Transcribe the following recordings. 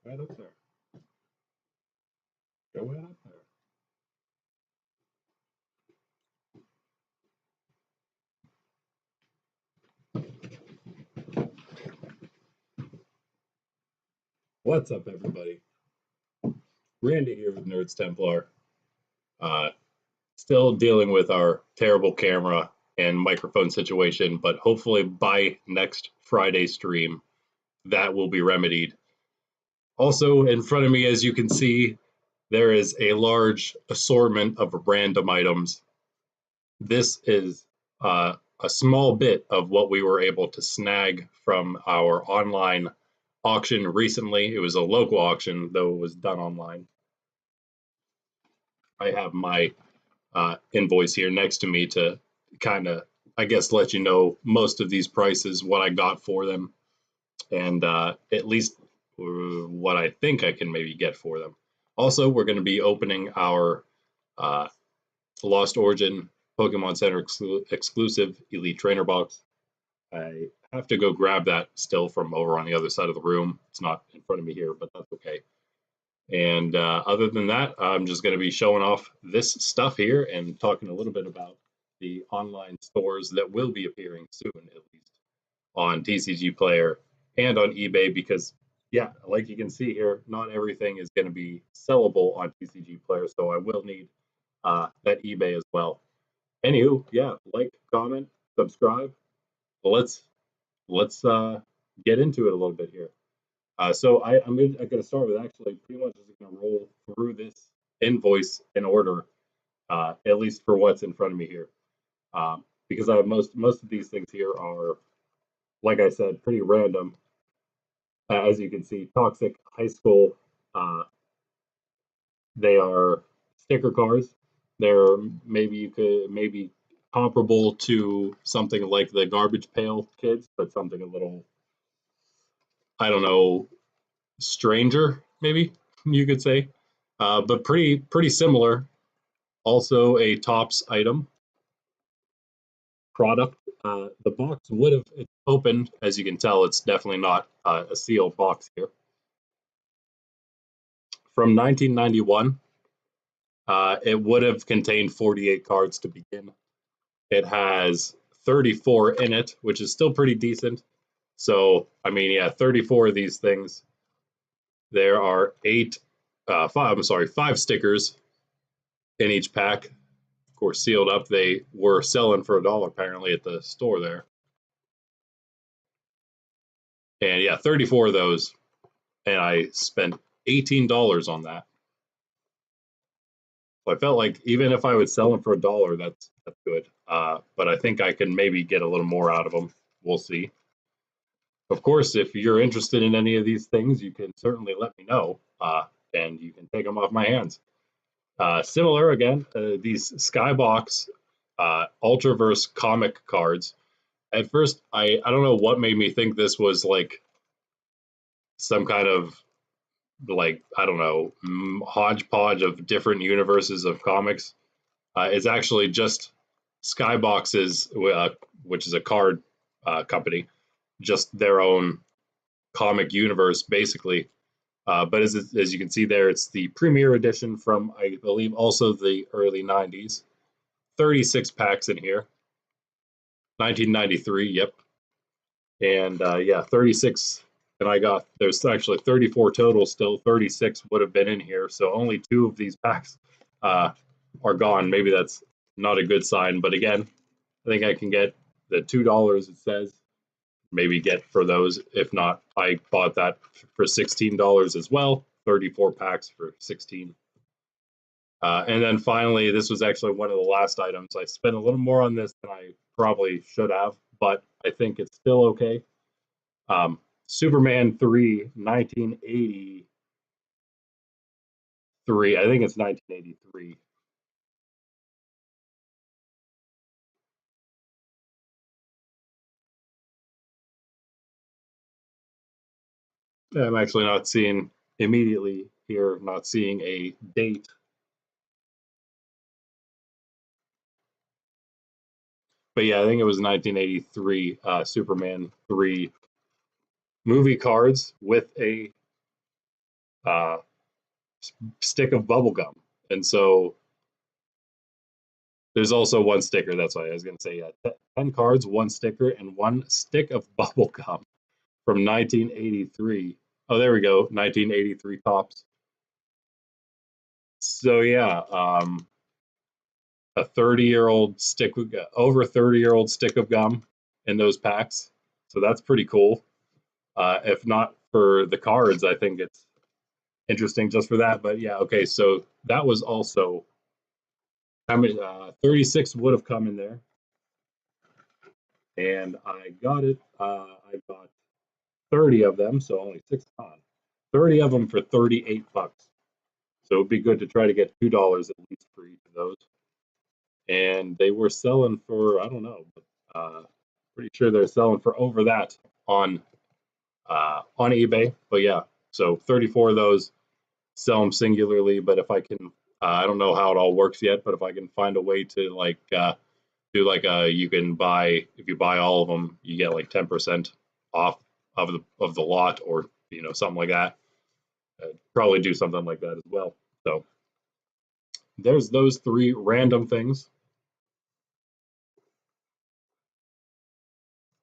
right up there. Go right up there. What's up, everybody? Randy here with Nerds Templar. Still dealing with our terrible camera and microphone situation, but hopefully by next Friday stream, that will be remedied. Also, in front of me, as you can see, there is a large assortment of random items. This is a small bit of what we were able to snag from our online auction recently. It was a local auction, though it was done online. I have my invoice here next to me to kind of, I guess, let you know most of these prices, what I got for them, and at least what I think I can maybe get for them. Also, we're going to be opening our Lost Origin Pokemon Center exclusive Elite Trainer box. I have to go grab that still from over on the other side of the room. It's not in front of me here, but that's okay. And other than that, I'm just going to be showing off this stuff here and talking a little bit about the online stores that will be appearing soon, at least on TCGPlayer and on eBay, because, yeah, like you can see here, not everything is going to be sellable on TCGPlayer, so I will need that eBay as well. Anywho, yeah, like, comment, subscribe. Let's get into it a little bit here. So I'm going to start with actually pretty much just going to roll through this invoice in order, at least for what's in front of me here, because I have most of these things here are, like I said, pretty random. As you can see, Toxic High School, they are sticker cards. They're maybe comparable to something like the Garbage Pail Kids, but something a little, I don't know, stranger, maybe you could say, but pretty similar. Also a Topps item product. The box would have opened, as you can tell. It's definitely not a sealed box here. From 1991, it would have contained 48 cards to begin. It has 34 in it, which is still pretty decent. So, I mean, yeah, 34 of these things. There are five stickers in each pack. Of course, sealed up. They were selling for $1 apparently at the store there. And yeah, 34 of those. And I spent $18 on that. So I felt like even if I would sell them for $1, that's good. But I think I can maybe get a little more out of them. We'll see. Of course, if you're interested in any of these things, you can certainly let me know, and you can take them off my hands. Similar, again, these Skybox Ultraverse comic cards. At first, I don't know what made me think this was like some kind of, like, I don't know, hodgepodge of different universes of comics. It's actually just Skybox's, which is a card company, just their own comic universe, basically. But as you can see there, it's the premiere edition from, I believe, also the early 90s. 36 packs in here. 1993, yep. And yeah, 36. And there's actually 34 total still. 36 would have been in here. So only 2 of these packs are gone. Maybe that's not a good sign. But again, I think I can get the $2 it says. Maybe get for those. If not, I bought that for $16 as well. 34 packs for 16. And then finally, this was actually one of the last items. I spent a little more on this than I probably should have, but I think it's still okay. Superman 3, 1983. I think it's 1983. I'm actually not seeing immediately here, not seeing a date. But yeah, I think it was 1983 Superman 3 movie cards with a stick of bubble gum. And so there's also one sticker. That's why I was going to say, yeah, 10 cards, one sticker, and one stick of bubble gum from 1983. Oh, there we go, 1983 tops. So yeah, a 30-year-old stick, over 30-year-old stick of gum in those packs. So that's pretty cool. If not for the cards, I think it's interesting just for that. But yeah, okay, so that was also, how many, 36 would have come in there. And I got it, I got 30 of them, so only 6 gone. 30 of them for 38 bucks. So it'd be good to try to get $2 at least for each of those. And they were selling for, I don't know, but pretty sure they're selling for over that on eBay. But yeah, so 34 of those, sell them singularly. But if I can, I don't know how it all works yet, but if I can find a way to like do like you can buy, if you buy all of them, you get like 10% off of the lot, or you know, something like that. Probably do something like that as well. So there's those 3 random things.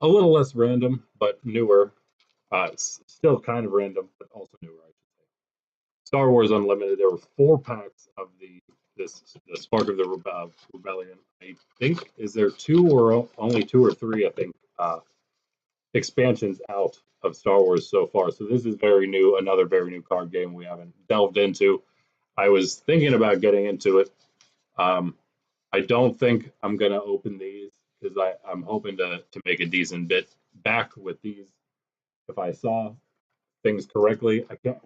A little less random, but newer. Still kind of random, but also newer, I should say. Star Wars Unlimited. There were 4 packs of the Spark of the Rebellion. I think, is there 2 or only 2 or 3? I think expansions out of Star Wars so far. So this is very new, another very new card game we haven't delved into. I was thinking about getting into it. I don't think I'm gonna open these because I'm hoping to make a decent bit back with these. If I saw things correctly, I can't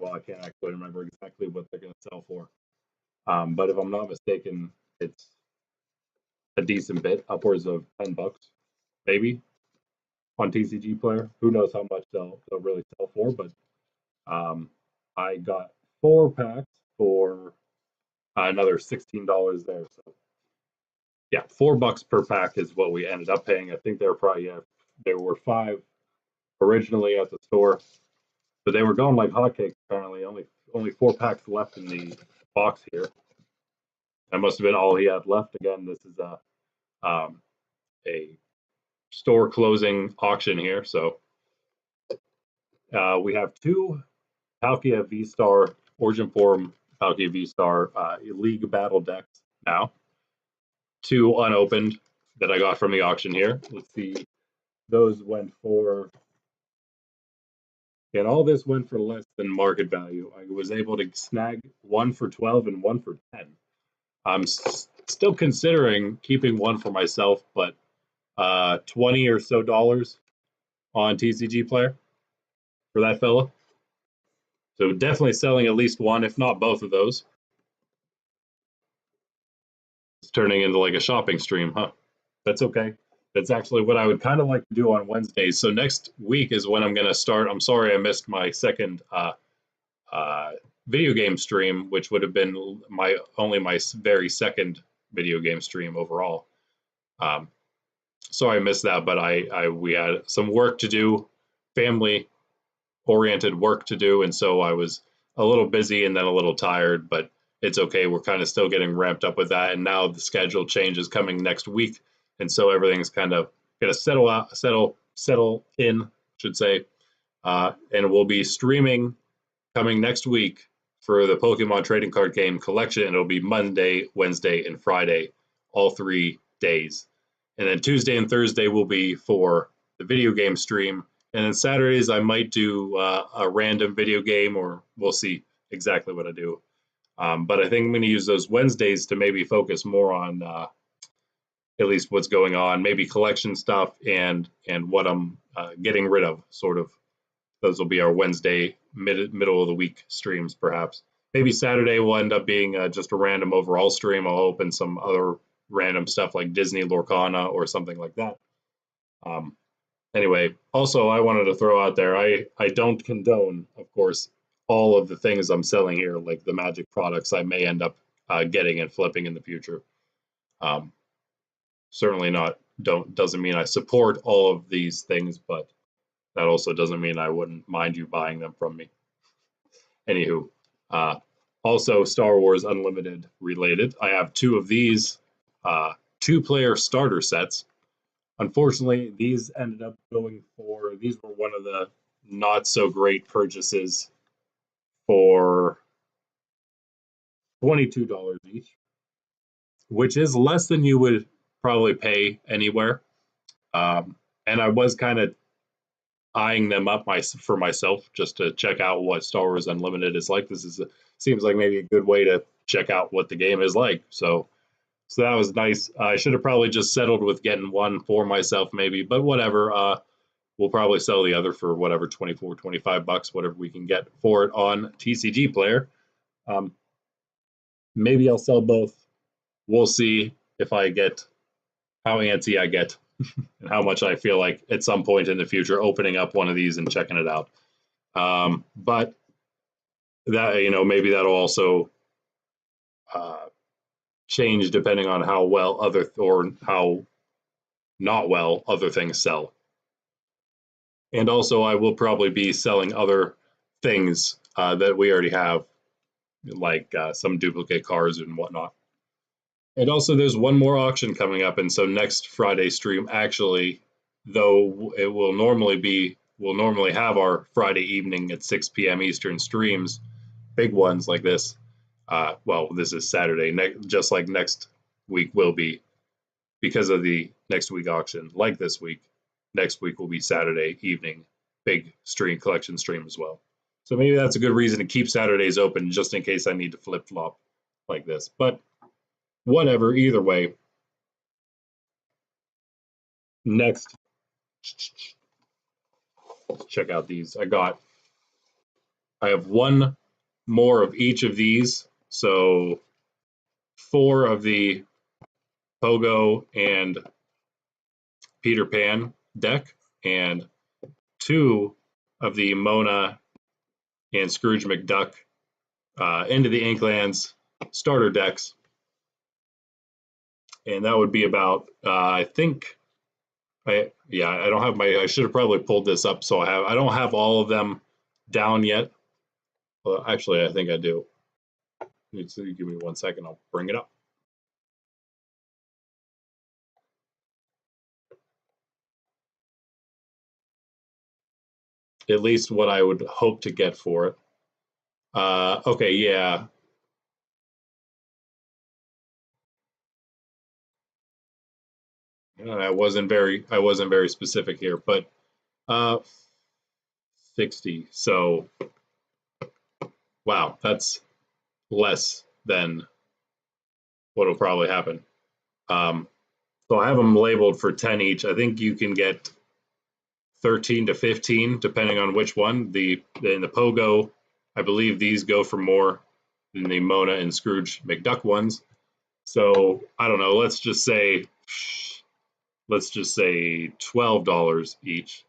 actually remember exactly what they're gonna sell for. But if I'm not mistaken, it's a decent bit, upwards of 10 bucks, maybe, on TCGPlayer. Who knows how much they'll really sell for? But I got 4 packs for another $16 there. So yeah, $4 per pack is what we ended up paying. I think they were probably, there were 5 originally at the store, but they were going like hotcakes. Apparently, only 4 packs left in the box here. That must have been all he had left. Again, this is a store closing auction here. So we have 2 Palkia V-Star Origin Form Palkia V-Star League Battle decks now. 2 unopened that I got from the auction here. Let's see. Those went for, and all this went for less than market value. I was able to snag 1 for 12 and 1 for 10. I'm still considering keeping 1 for myself, but $20 or so on TCGPlayer for that fella. So definitely selling at least 1, if not both of those. It's turning into like a shopping stream, huh? That's okay. That's actually what I would kind of like to do on Wednesdays. So next week is when I'm going to start. I'm sorry I missed my second video game stream, which would have been my very second video game stream overall. Sorry I missed that, but we had some work to do, family oriented work to do, and so I was a little busy and then a little tired, but it's okay. We're kind of still getting ramped up with that, and now the schedule change is coming next week, and so everything's kind of gonna settle in, I should say, and we'll be streaming coming next week for the Pokemon trading card game collection, and it'll be Monday, Wednesday, and Friday, all 3 days, and then Tuesday and Thursday will be for the video game stream. And then Saturdays, I might do a random video game, or we'll see exactly what I do. But I think I'm going to use those Wednesdays to maybe focus more on at least what's going on, maybe collection stuff and what I'm getting rid of, sort of. Those will be our Wednesday, middle of the week streams, perhaps. Maybe Saturday will end up being just a random overall stream. I'll open some other random stuff like Disney Lorcana or something like that. Anyway, also I wanted to throw out there, I don't condone, of course, all of the things I'm selling here, like the Magic products I may end up getting and flipping in the future. Certainly not, doesn't mean I support all of these things, but that also doesn't mean I wouldn't mind you buying them from me. Anywho, Also, Star Wars Unlimited related. I have two of these 2-player starter sets. Unfortunately, these ended up going for, these were one of the not so great purchases for $22 each, which is less than you would probably pay anywhere. And I was kind of eyeing them up for myself just to check out what Star Wars Unlimited is like. Seems like maybe a good way to check out what the game is like. So that was nice. I should have probably just settled with getting one for myself, maybe, but whatever. We'll probably sell the other for whatever, 24, 25 bucks, whatever we can get for it on TCG Player. Maybe I'll sell both. We'll see if I get how antsy I get and how much I feel like at some point in the future opening up one of these and checking it out. But that, maybe that'll also change depending on how well or how not well other things sell. And also, I will probably be selling other things that we already have, like some duplicate cards and whatnot. And also, there's one more auction coming up, and so next Friday stream, actually, though it will normally have our Friday evening at 6 p.m. Eastern streams, big ones like this. Well, this is Saturday, just like next week will be, because of the next week auction. Like this week, next week will be Saturday evening, big collection stream as well. So maybe that's a good reason to keep Saturdays open, just in case I need to flip-flop like this. But whatever, either way. Next, let's check out these. I have one more of each of these. So 4 of the Pogo and Peter Pan deck, and 2 of the Mona and Scrooge McDuck Into the Inklands starter decks. And that would be about, I think, I don't have I should have probably pulled this up. So I don't have all of them down yet. Well, actually, I think I do. So give me 1 second, I'll bring it up. At least what I would hope to get for it. Okay, yeah. I wasn't very specific here, but 60. So wow, that's less than what will probably happen. So I have them labeled for 10 each. I think you can get 13 to 15 depending on which one. In the Pogo, I believe these go for more than the Mona and Scrooge McDuck ones. So I don't know. Let's just say $12 each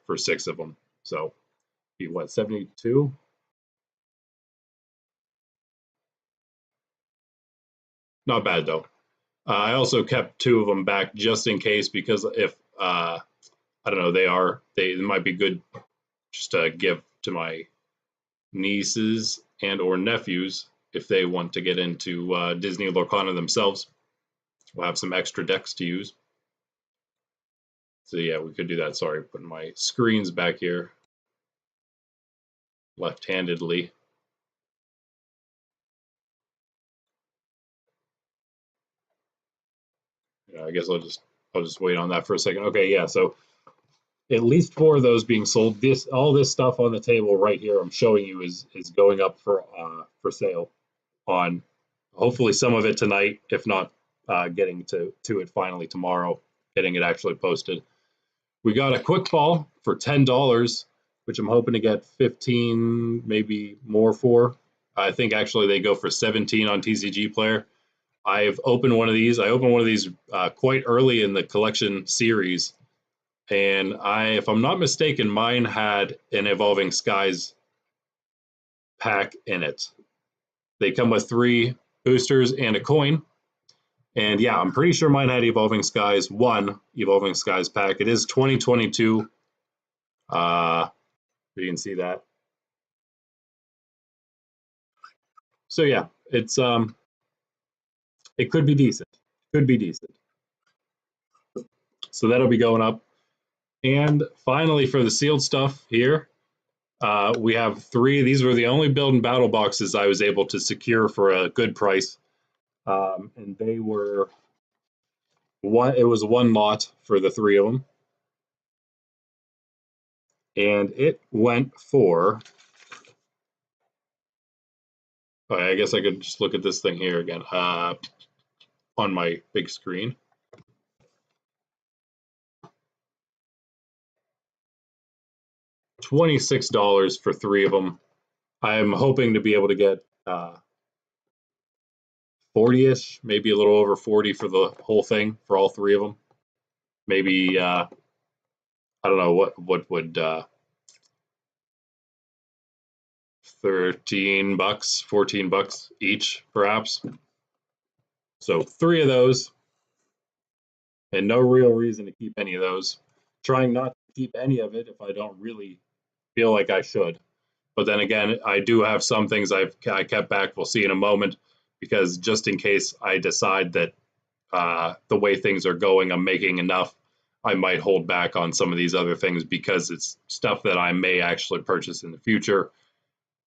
for 6 of them. So be what, 72? Not bad though. I also kept 2 of them back just in case, because if I don't know, they might be good just to give to my nieces and or nephews if they want to get into Disney Lorcana themselves. We'll have some extra decks to use. So yeah, we could do that. Sorry, putting my screens back here left-handedly. I guess I'll just wait on that for a second. Okay, yeah, so at least 4 of those being sold. All this stuff on the table right here I'm showing you is going up for sale on hopefully some of it tonight, if not getting to it finally tomorrow, getting it actually posted. We got a quick fall for $10, which I'm hoping to get 15, maybe more for. I think actually they go for 17 on TCG Player. I've opened one of these. I opened one of these quite early in the collection series, and if I'm not mistaken, mine had an Evolving Skies pack in it. They come with 3 boosters and a coin. And yeah, I'm pretty sure mine had Evolving Skies, 1 Evolving Skies pack. It is 2022. You can see that. So yeah, it's it could be decent. Could be decent. So that'll be going up. And finally, for the sealed stuff here, we have 3. These were the only build and battle boxes I was able to secure for a good price. And they were one. It was one lot for the 3 of them, and it went for. I guess I could just look at this thing here again on my big screen. $26 for 3 of them. I'm hoping to be able to get 40-ish, maybe a little over 40 for the whole thing for all 3 of them. Maybe I don't know what would $13, $14 each, perhaps. So 3 of those, and no real reason to keep any of those. Trying not to keep any of it if I don't really feel like I should. But then again, I do have some things I kept back. We'll see in a moment, because just in case I decide that the way things are going, I'm making enough, I might hold back on some of these other things because it's stuff that I may actually purchase in the future,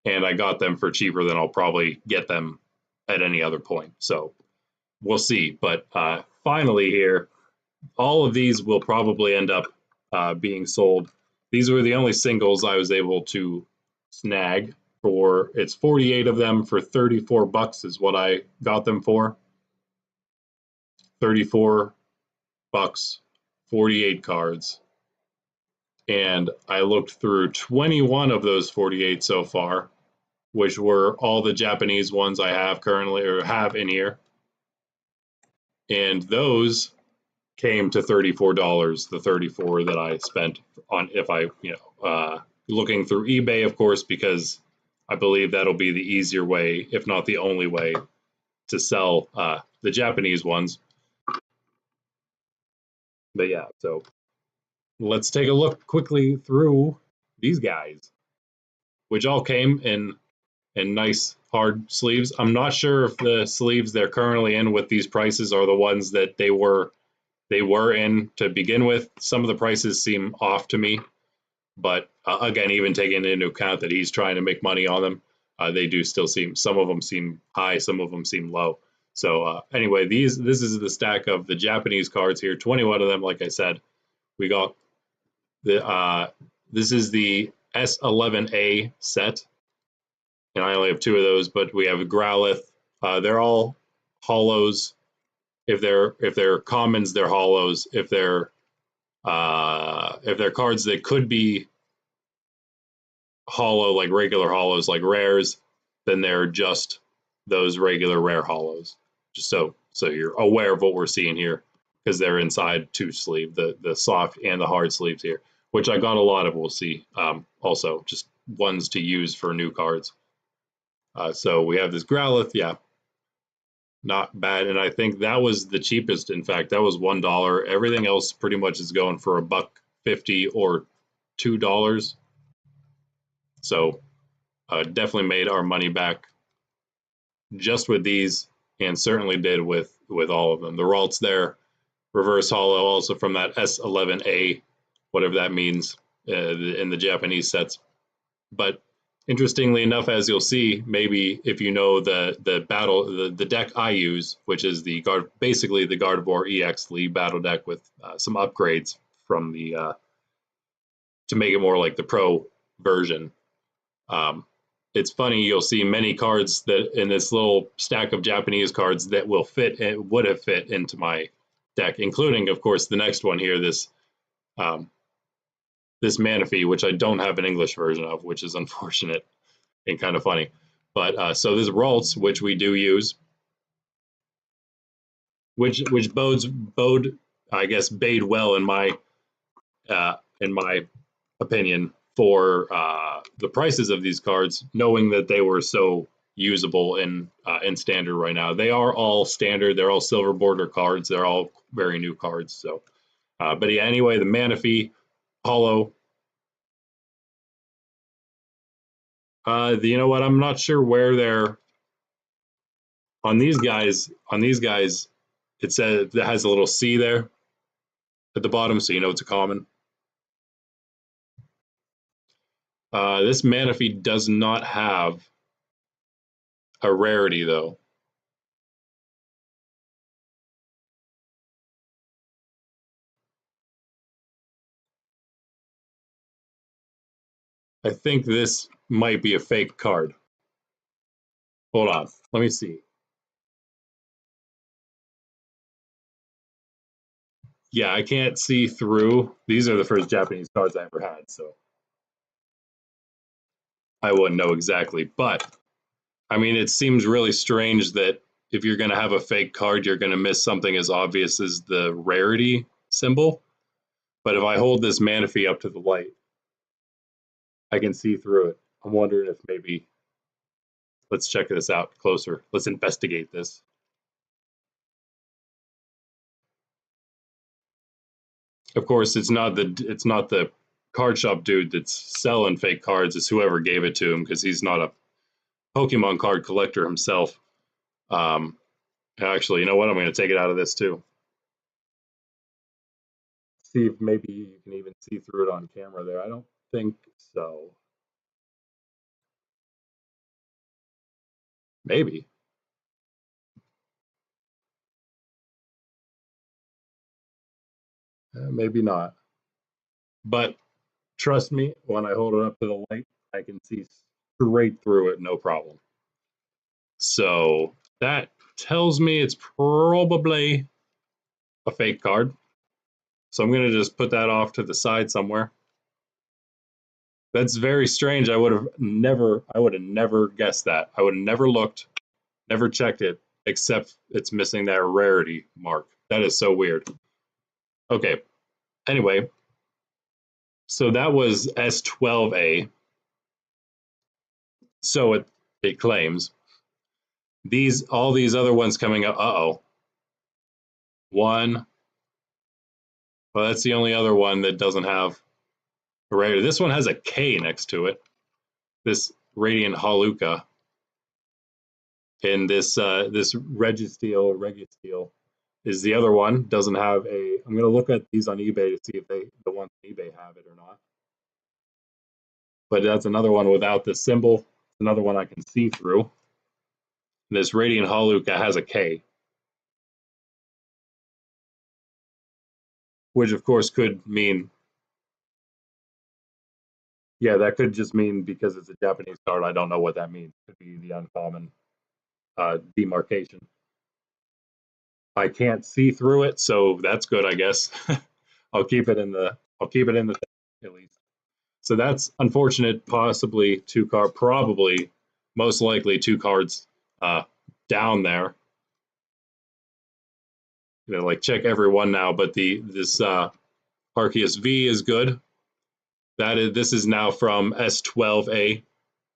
and I got them for cheaper than I'll probably get them at any other point. So we'll see. But finally here, all of these will probably end up being sold. These were the only singles I was able to snag for. It's 48 of them for $34 is what I got them for. $34, 48 cards. And I looked through 21 of those 48 so far, which were all the Japanese ones I have currently or have in here. And those came to $34, the 34 that I spent on, if I, looking through eBay, of course, because I believe that'll be the easier way, if not the only way, to sell the Japanese ones. But yeah, so let's take a look quickly through these guys, which all came in nice hard sleeves. I'm not sure if the sleeves they're currently in with these prices are the ones that they were in to begin with. Some of the prices seem off to me, but again, even taking into account that he's trying to make money on them, they do still seem, some of them seem high, some of them seem low. So anyway, this is the stack of the Japanese cards here, 21 of them. Like I said, we got the this is the S11A set, and I only have 2 of those, but we have a Growlithe. They're all hollows. If they're commons, they're hollows. If they're cards that could be hollow, like regular hollows, like rares, then they're just those regular rare hollows. Just so you're aware of what we're seeing here, because they're inside 2 sleeve, the soft and the hard sleeves here, which I got a lot of. We'll see. Also, just ones to use for new cards. So we have this Growlithe, yeah, not bad, and I think that was the cheapest. In fact, that was $1. Everything else pretty much is going for $1.50 or $2. So definitely made our money back just with these, and certainly did with all of them. The Ralts there, reverse hollow, also from that S11A, whatever that means in the Japanese sets. But interestingly enough, as you'll see, maybe if you know the deck I use, which is basically the Gardevoir EX League battle deck with some upgrades from the to make it more like the pro version. It's funny, you'll see many cards that in this little stack of Japanese cards that will fit and would have fit into my deck, including, of course, the next one here, this Manaphy, which I don't have an English version of, which is unfortunate and kind of funny. But so this Ralts, which we do use, which bode, I guess, bade well in my opinion for the prices of these cards, knowing that they were so usable in standard right now. They are all standard. They're all silver border cards. They're all very new cards. So, but yeah, anyway, the Manaphy hollow. You know what? I'm not sure where on these guys, it says it has a little C there at the bottom, so you know it's a common. This Manaphy does not have a rarity though. I think this might be a fake card. Hold on, let me see. Yeah, I can't see through. These are the first Japanese cards I ever had, so I wouldn't know exactly. But I mean, it seems really strange that if you're going to have a fake card, you're going to miss something as obvious as the rarity symbol. But if I hold this Manaphy up to the light, I can see through it. I'm wondering if maybe, let's check this out closer. Let's investigate this. Of course, it's not the card shop dude that's selling fake cards. It's whoever gave it to him, because he's not a Pokemon card collector himself. Actually, you know what? I'm going to take it out of this too. See if maybe you can even see through it on camera there. I don't think so. Maybe. Maybe not. But trust me, when I hold it up to the light, I can see straight through it, no problem. So that tells me it's probably a fake card. So I'm going to just put that off to the side somewhere. That's very strange. I would have never guessed that. I would have never looked, never checked it, except it's missing that rarity mark. That is so weird. Okay. Anyway, so that was S12A. So it claims. All these other ones coming up. Uh-oh. One. Well, that's the only other one that doesn't have a rarity. This one has a K next to it. This Radiant Haluka. And this Registeel is the other one. Doesn't have a. I'm going to look at these on eBay to see if the ones on eBay have it or not. But that's another one without the symbol. Another one I can see through. This Radiant Haluka has a K, which of course could mean, yeah, that could just mean because it's a Japanese card. I don't know what that means. It could be the uncommon demarcation. I can't see through it, so that's good, I guess. I'll keep it in the at least. So that's unfortunate. Possibly probably most likely two cards down there. Like check every one now, but this Arceus V is good. This is now from S12A.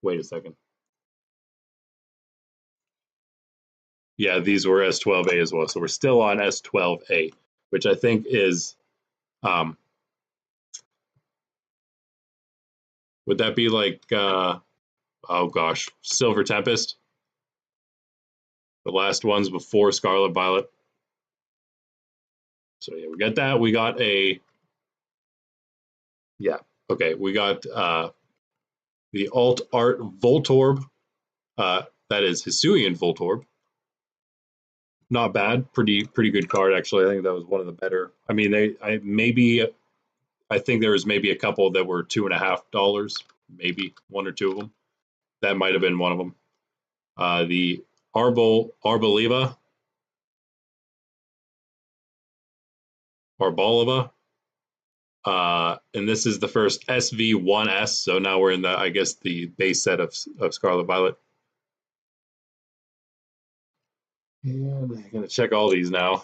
Wait a second. Yeah, these were S12A as well. So we're still on S12A, which I think is, would that be like, oh gosh, Silver Tempest? The last ones before Scarlet Violet. So yeah, we got that. We got a, yeah, okay. We got the Alt Art Voltorb. That is Hisuian Voltorb. Not bad. Pretty good card, actually. I think that was one of the better. I mean, I think there was maybe a couple that were $2.50, maybe one or two of them. That might have been one of them. The Arboliva, and this is the first SV1S. So now we're in the, I guess, the base set of Scarlet Violet. And I'm gonna check all these now.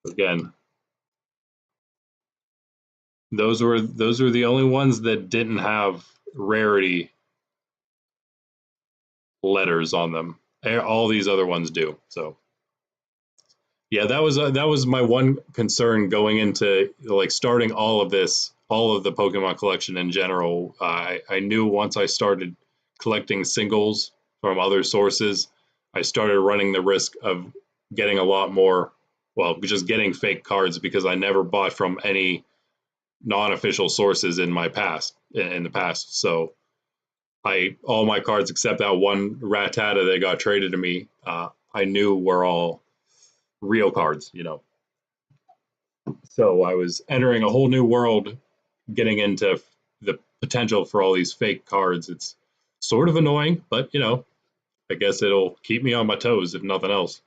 Again, those were the only ones that didn't have rarity letters on them. All these other ones do. So yeah, that was my one concern going into like starting all of this, all of the Pokemon collection in general. I knew once I started collecting singles from other sources, I started running the risk of getting a lot more, well, just getting fake cards because I never bought from any non-official sources in the past. So all my cards except that one Rattata that got traded to me, I knew were all real cards, you know. So I was entering a whole new world, getting into the potential for all these fake cards. It's sort of annoying, but you know, I guess it'll keep me on my toes if nothing else.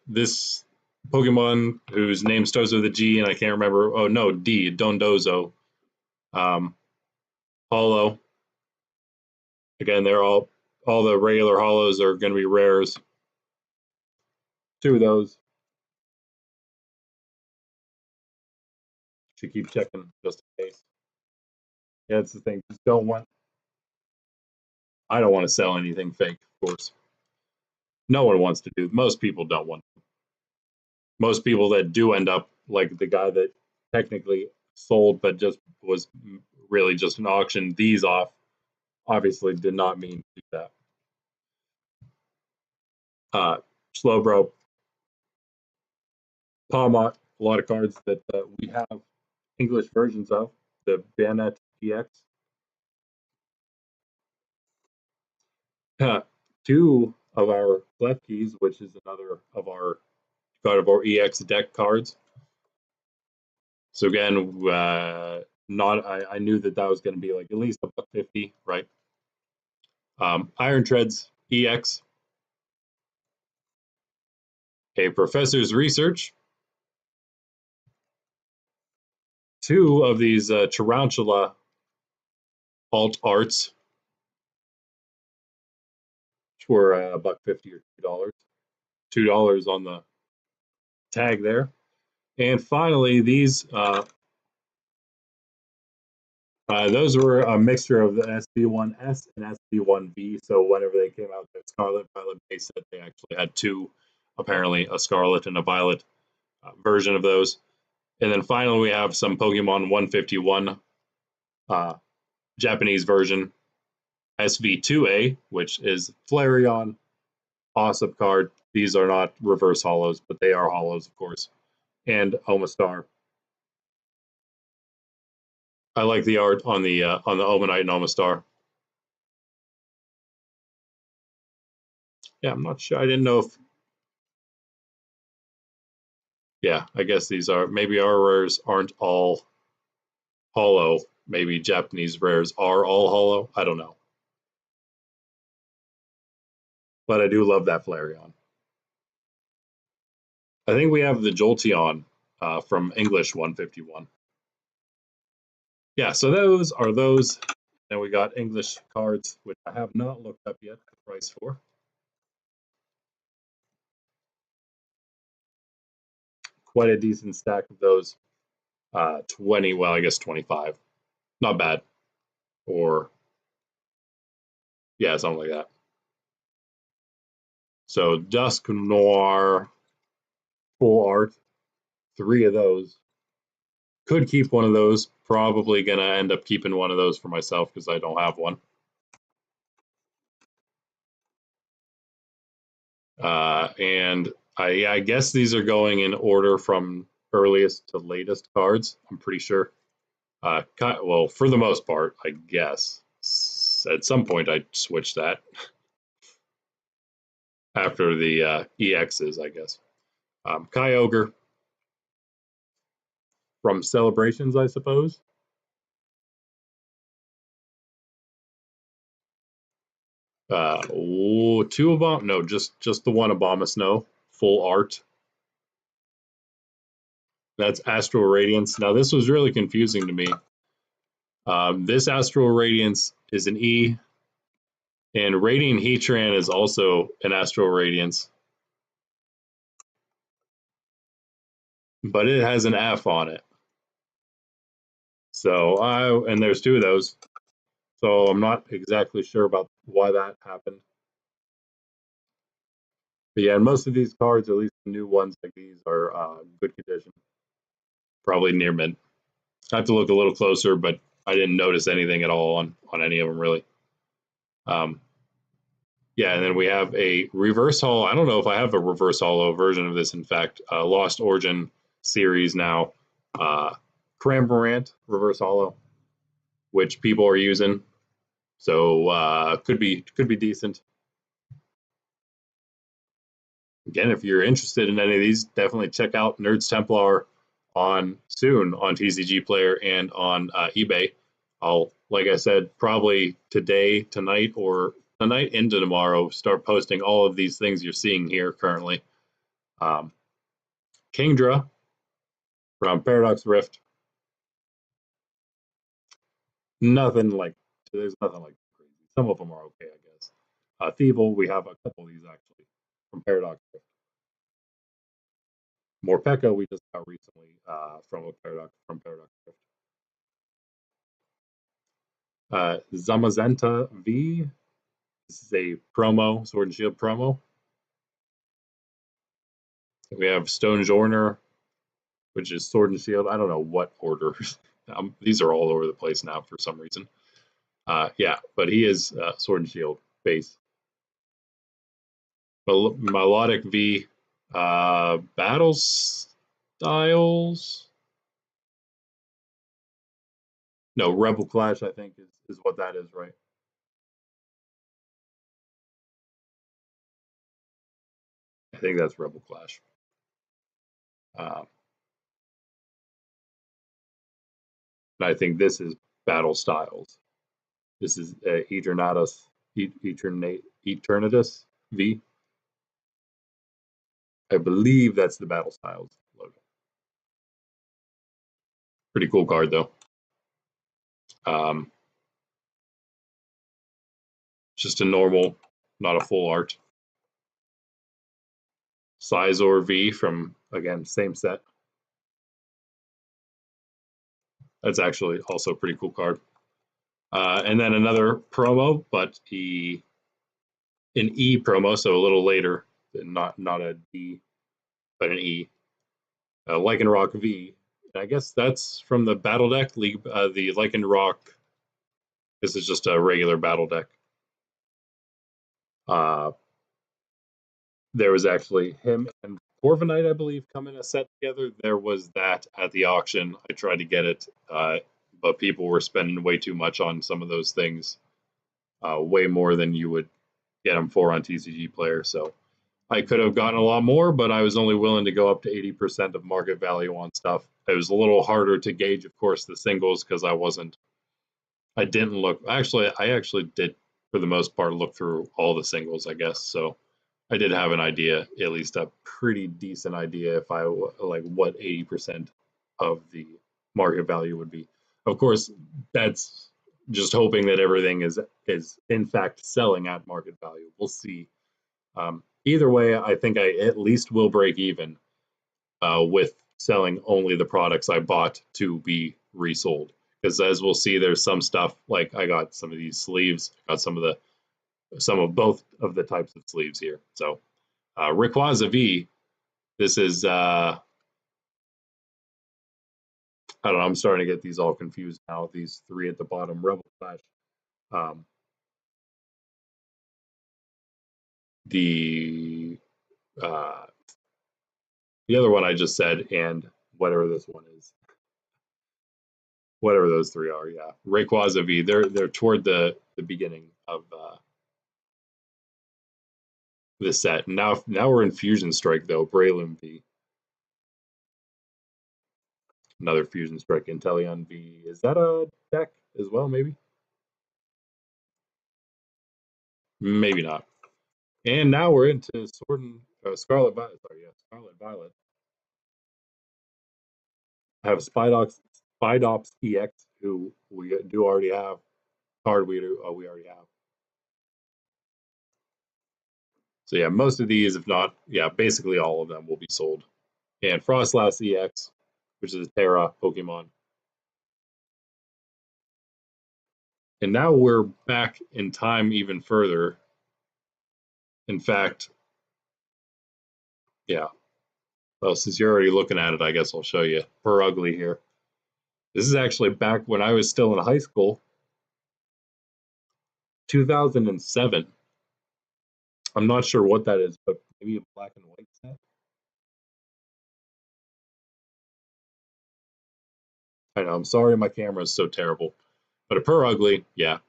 This Pokemon whose name starts with a G and I can't remember. Oh no, D, Dondozo. Holo. Again, they're all the regular holos are going to be rares. 2 of those. Should keep checking just in case. Yeah, that's the thing. Just I don't want to sell anything fake, of course. No one wants to do. Most people don't want to. Most people that do end up, like the guy that technically sold but just was really just an auction these off, obviously did not mean to do that. Slowbro, Palmot, a lot of cards that we have English versions of. The Bayonet EX. 2 of our left keys, which is another of our God of War EX deck cards. So again, I knew that was going to be like at least $150, right? Iron Treads EX, a Professor's Research, 2 of these Tarantula alt arts, which were $1.50 or $2 on the tag there. And finally, these those were a mixture of the SB1S and SB1B. So whenever they came out, the Scarlet Violet base set, they actually had 2, apparently a Scarlet and a Violet version of those. And then finally, we have some Pokemon 151 Japanese version, SV2A, which is Flareon. Awesome card. These are not reverse holos, but they are holos, of course. And Omastar. I like the art on the Omanite and Omastar. Yeah, I'm not sure. I didn't know if. Yeah, I guess these are maybe our rares aren't all holo. Maybe Japanese rares are all holo. I don't know. But I do love that Flareon. I think we have the Jolteon from English 151. Yeah, so those are those. And we got English cards, which I have not looked up yet the price for. Quite a decent stack of those. 20, well, I guess 25. Not bad. Or, yeah, something like that. So Dusk Noir, full art, 3 of those. Could keep one of those. Probably going to end up keeping one of those for myself because I don't have one. And I guess these are going in order from earliest to latest cards. I'm pretty sure. Well, for the most part, I guess. At some point, I switched that after the EXs, I guess. Kyogre from Celebrations, I suppose. Two of them? No, just the one Abomasnow, full art. That's Astral Radiance. Now, this was really confusing to me. This Astral Radiance is an E, and Radiant Heatran is also an Astral Radiance. But it has an F on it. So, and there's 2 of those. So I'm not exactly sure about why that happened. But yeah, and most of these cards, at least the new ones like these, are good condition. Probably near mint. I have to look a little closer, but I didn't notice anything at all on any of them really. Yeah, and then we have a reverse holo. I don't know if I have a reverse holo version of this. In fact, Lost Origin series now, Cramorant reverse holo, which people are using. So could be decent. Again, if you're interested in any of these, definitely check out Nerds Templar soon on TCGPlayer and on eBay. I'll, like I said, probably tonight into tomorrow, start posting all of these things you're seeing here currently. Kingdra from Paradox Rift. There's nothing like crazy. Some of them are okay, I guess. Thievul, we have a couple of these actually from Paradox Rift. Morpeko, we just got recently from Paradox Rift. Zamazenta V. This is a promo, Sword and Shield promo. We have Stone Jorner, which is Sword and Shield. I don't know what order. These are all over the place now for some reason. Yeah, but he is Sword and Shield base. Melodic V. Battle Styles. No, Rebel Clash, I think, is what that is, right? I think that's Rebel Clash. And I think this is Battle Styles. This is Eternatus V. I believe that's the Battle Styles logo. Pretty cool card, though. Just a normal, not a full art. Sizor V from, again, same set. That's actually also a pretty cool card. And then another promo, but an E promo, so a little later, not a D, but an E. Lycanroc V. And I guess that's from the Battle Deck League. The Lycanroc. This is just a regular Battle Deck. There was actually him and Corviknight, I believe, come in a set together. There was that at the auction. I tried to get it, but people were spending way too much on some of those things, way more than you would get them for on TCGPlayer. So I could have gotten a lot more, but I was only willing to go up to 80% of market value on stuff. It was a little harder to gauge, of course, the singles because I didn't look. Actually, I actually did, for the most part, look through all the singles, I guess. So I did have an idea, at least a pretty decent idea, if I like what 80% of the market value would be. Of course, that's just hoping that everything is in fact selling at market value. We'll see. Either way, I think I at least will break even with selling only the products I bought to be resold. Because as we'll see, there's some stuff like I got some of these sleeves, got some of both of the types of sleeves here. So Rayquaza V, this is I don't know, I'm starting to get these all confused now. These three at the bottom, Rebel Clash. The other one I just said, and whatever this one is. Whatever those three are, yeah. Rayquaza V, they're toward the beginning of the set. Now we're in Fusion Strike though. Breloom V, another Fusion Strike. Inteleon V, is that a deck as well? Maybe not. And now we're into Scarlet Violet. Sorry, yeah, Scarlet Violet. I have Spidops EX, who we do already have. Card we already have. So yeah, most of these, if not, yeah, basically all of them will be sold. And Frostlass EX, which is a Terra Pokemon. And now we're back in time even further. In fact, yeah. Well, since you're already looking at it, I guess I'll show you. Per Ugly here. This is actually back when I was still in high school, 2007. I'm not sure what that is, but maybe a black and white set. I know, I'm sorry my camera is so terrible. But a Per Ugly, yeah,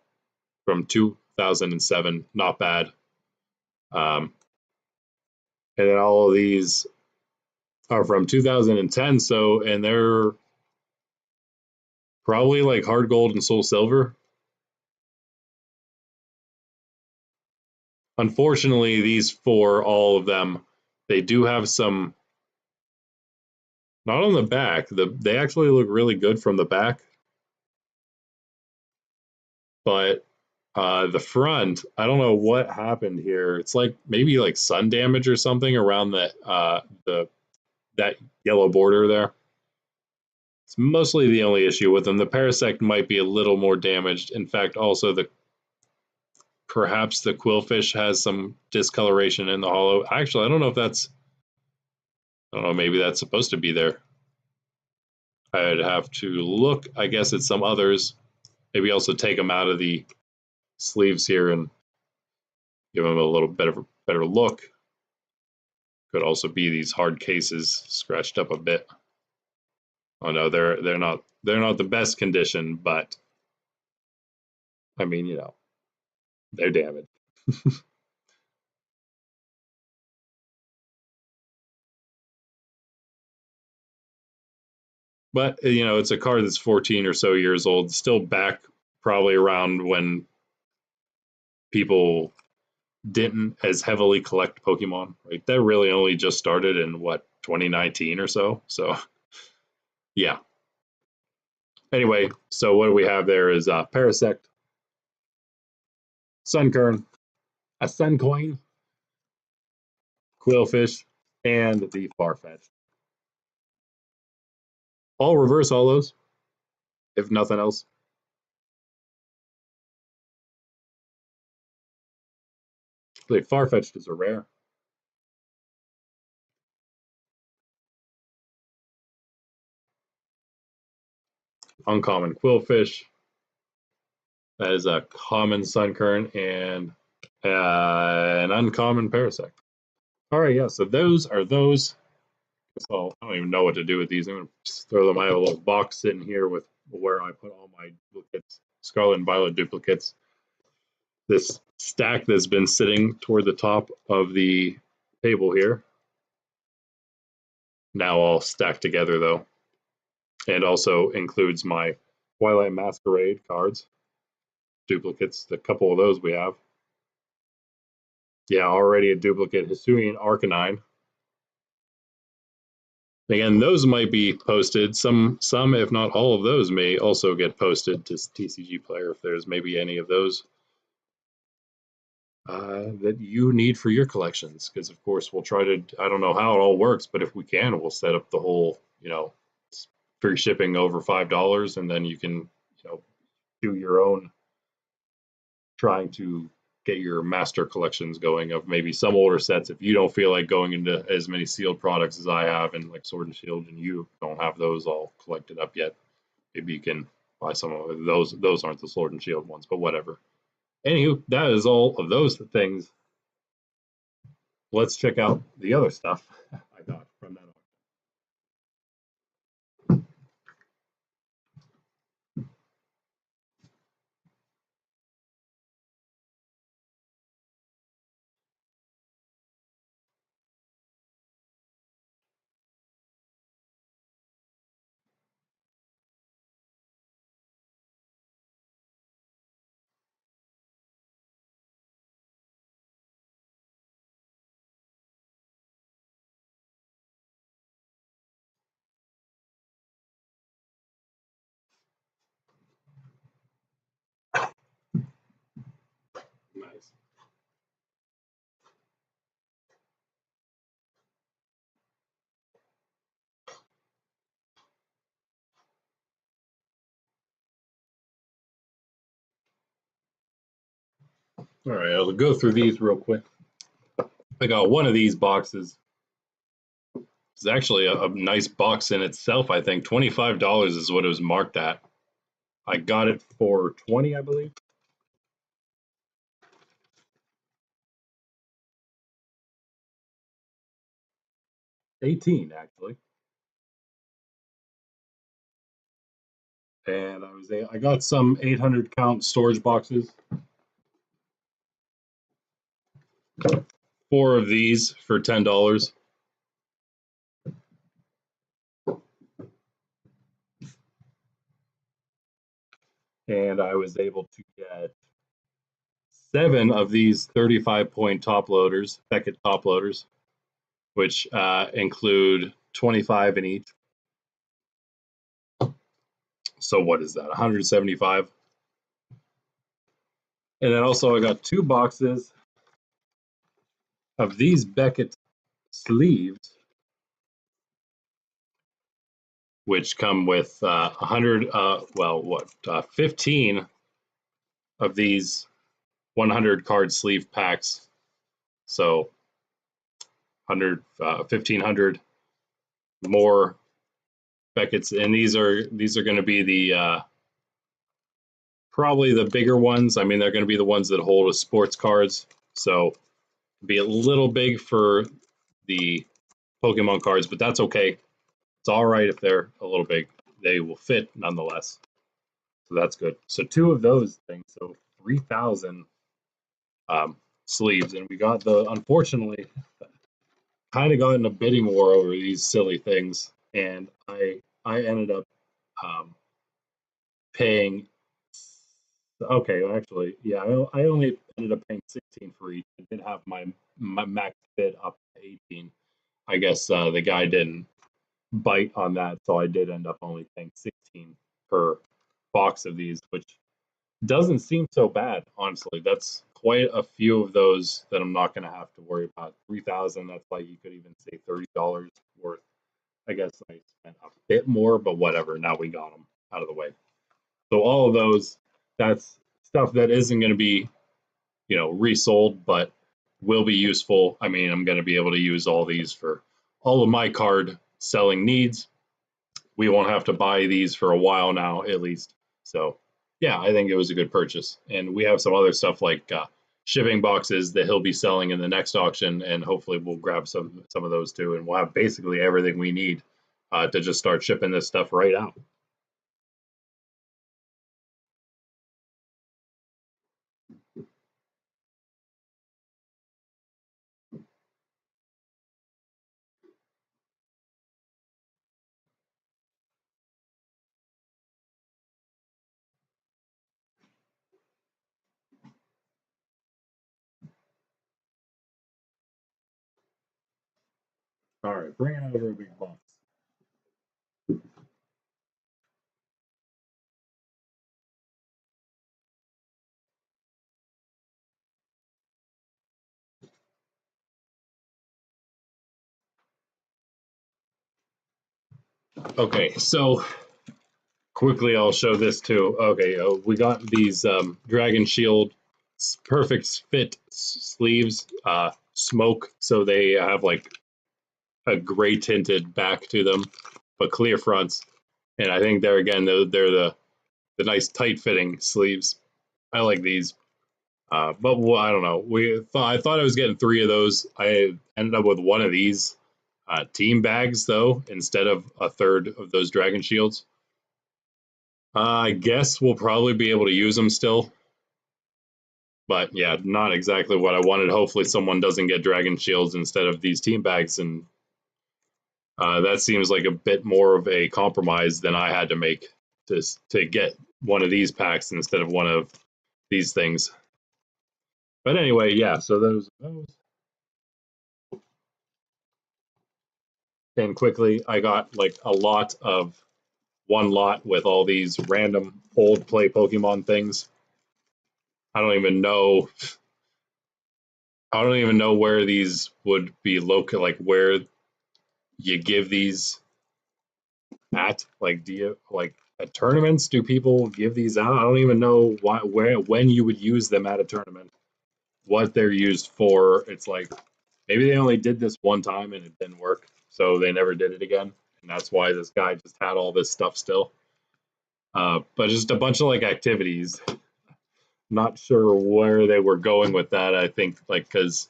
from 2007, not bad. And then all of these are from 2010, so, and they're probably like hard gold and soul silver. Unfortunately, these four, all of them, they do have some, not on the back, they actually look really good from the back, but the front, I don't know what happened here. It's like maybe like sun damage or something around the that yellow border there. It's mostly the only issue with them. The Parasect might be a little more damaged. In fact, also perhaps the Quillfish has some discoloration in the hollow. Actually, I don't know if that's, I don't know, maybe that's supposed to be there. I'd have to look, I guess, at some others. Maybe also take them out of the sleeves here and give them a little bit of a better look. Could also be these hard cases scratched up a bit. Oh no, they're not the best condition, but I mean, you know, they're damaged. But you know, it's a card that's 14 or so years old, still back probably around when people didn't as heavily collect Pokemon. Right, that really only just started in what 2019 or so. So yeah. Anyway, so what do we have there is Parasect, Sunkern, a Suncoin, Quillfish, and the Farfetch. All reverse hollows, if nothing else. The Farfetched is a rare. Uncommon Quillfish. That is a common Sunkern and an uncommon Parasect. All right, yeah, so those are those. So I don't even know what to do with these. I'm going to just throw them. I have a little box sitting here with where I put all my duplicates, Scarlet and Violet duplicates. This stack that's been sitting toward the top of the table here. Now all stacked together though. And also includes my Twilight Masquerade cards, duplicates, the couple of those we have. Yeah, already a duplicate Hisuian Arcanine. Again, those might be posted. Some, if not all of those, may also get posted to TCG Player if there's maybe any of those that you need for your collections. Because of course we'll try to. I don't know how it all works, but if we can, we'll set up the whole, you know, free shipping over $5, and then you can, you know, do your own trying to get your master collections going of maybe some older sets. If you don't feel like going into as many sealed products as I have and like Sword and Shield, and you don't have those all collected up yet, maybe you can buy some of those. Those aren't the Sword and Shield ones, but whatever. Anywho, that is all of those things. Let's check out the other stuff I got from that. Nice. All right, I'll go through these real quick. I got one of these boxes It's actually a nice box in itself, I think. $25 is what it was marked at. I got it for 20, I believe. $18, actually. And I got some 800 count storage boxes. 4 of these for $10. And I was able to get 7 of these 35-point top loaders, Beckett top loaders, which include 25 in each. So what is that? 175. And then also I got 2 boxes of these Beckett sleeves, which come with 15 of these 100 card sleeve packs. So 1,500 more Beckett's, and these are going to be the probably the bigger ones. I mean, they're going to be the ones that hold as sports cards. So be a little big for the Pokemon cards, but that's okay. It's all right if they're a little big. They will fit nonetheless. So that's good. So 2 of those things. So 3,000 sleeves, and we got unfortunately kind of got in a bidding war over these silly things, and I ended up paying. Okay, actually, yeah, I only ended up paying 16 for each. I did have my max bid up to 18. I guess the guy didn't bite on that, so I did end up only paying 16 per box of these, which doesn't seem so bad, honestly. That's quite a few of those that I'm not going to have to worry about. 3,000, that's like you could even say $30 worth. I guess I spent a bit more, but whatever. Now we got them out of the way. So all of those, that's stuff that isn't going to be, resold, but will be useful. I mean, I'm going to be able to use all these for all of my card selling needs. We won't have to buy these for a while now, at least. So yeah, I think it was a good purchase. And we have some other stuff like shipping boxes that he'll be selling in the next auction, and hopefully we'll grab some of those too, and we'll have basically everything we need to just start shipping this stuff right out. All right, bring it over a big box. Okay, so quickly I'll show this too. Okay, we got these Dragon Shield perfect fit sleeves, smoke, so they have like a gray tinted back to them, but clear fronts. And I think they're the nice tight fitting sleeves. I like these. But well, I don't know. I thought I was getting 3 of those. I ended up with 1 of these team bags though, instead of a third of those Dragon Shields. I guess we'll probably be able to use them still. But yeah, not exactly what I wanted. Hopefully someone doesn't get Dragon Shields instead of these team bags, and that seems like a bit more of a compromise than I had to make to get one of these packs instead of one of these things. But anyway, yeah, so those. And quickly, I got like a lot of one lot with all these random old play Pokemon things. I don't even know where these would be located, like where you give these at. Like, do you like at tournaments? Do people give these out? I don't even know when you would use them at a tournament, what they're used for. It's like maybe they only did this one time and it didn't work. so they never did it again, and that's why this guy just had all this stuff still. But just a bunch of like activities. Not sure where they were going with that. I think like because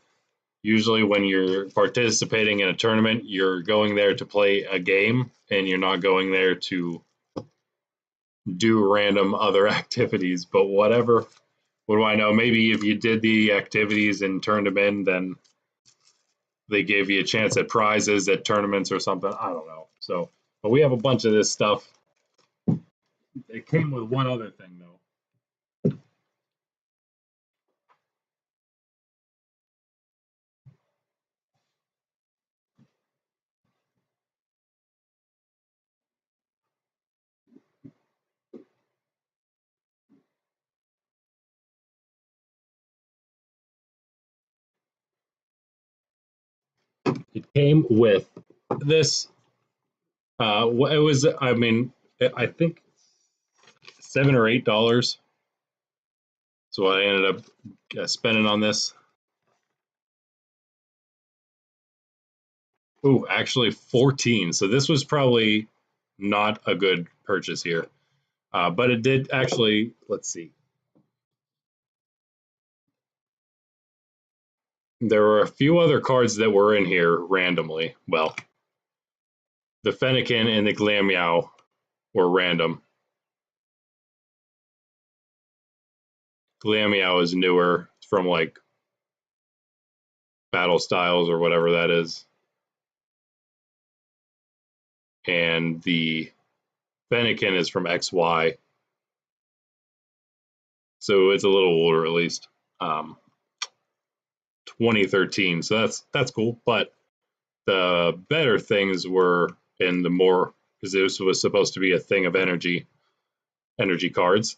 usually when you're participating in a tournament, you're going there to play a game, and you're not going there to do random other activities. But whatever. What do I know? Maybe if you did the activities and turned them in, then they gave you a chance at prizes at tournaments or something. I don't know. So, but we have a bunch of this stuff. It came with one other thing though. It came with this. It was. I mean, I think $7 or $8. So I ended up spending on this. Ooh, actually 14. So this was probably not a good purchase here. But it did actually, let's see. There were a few other cards that were in here randomly. Well, the Fennekin and the Glameow were random. Glameow is newer. It's from like Battle Styles or whatever that is. And the Fennekin is from XY. So it's a little older at least. 2013. So that's cool. But the better things were in the more, because this was supposed to be a thing of energy cards.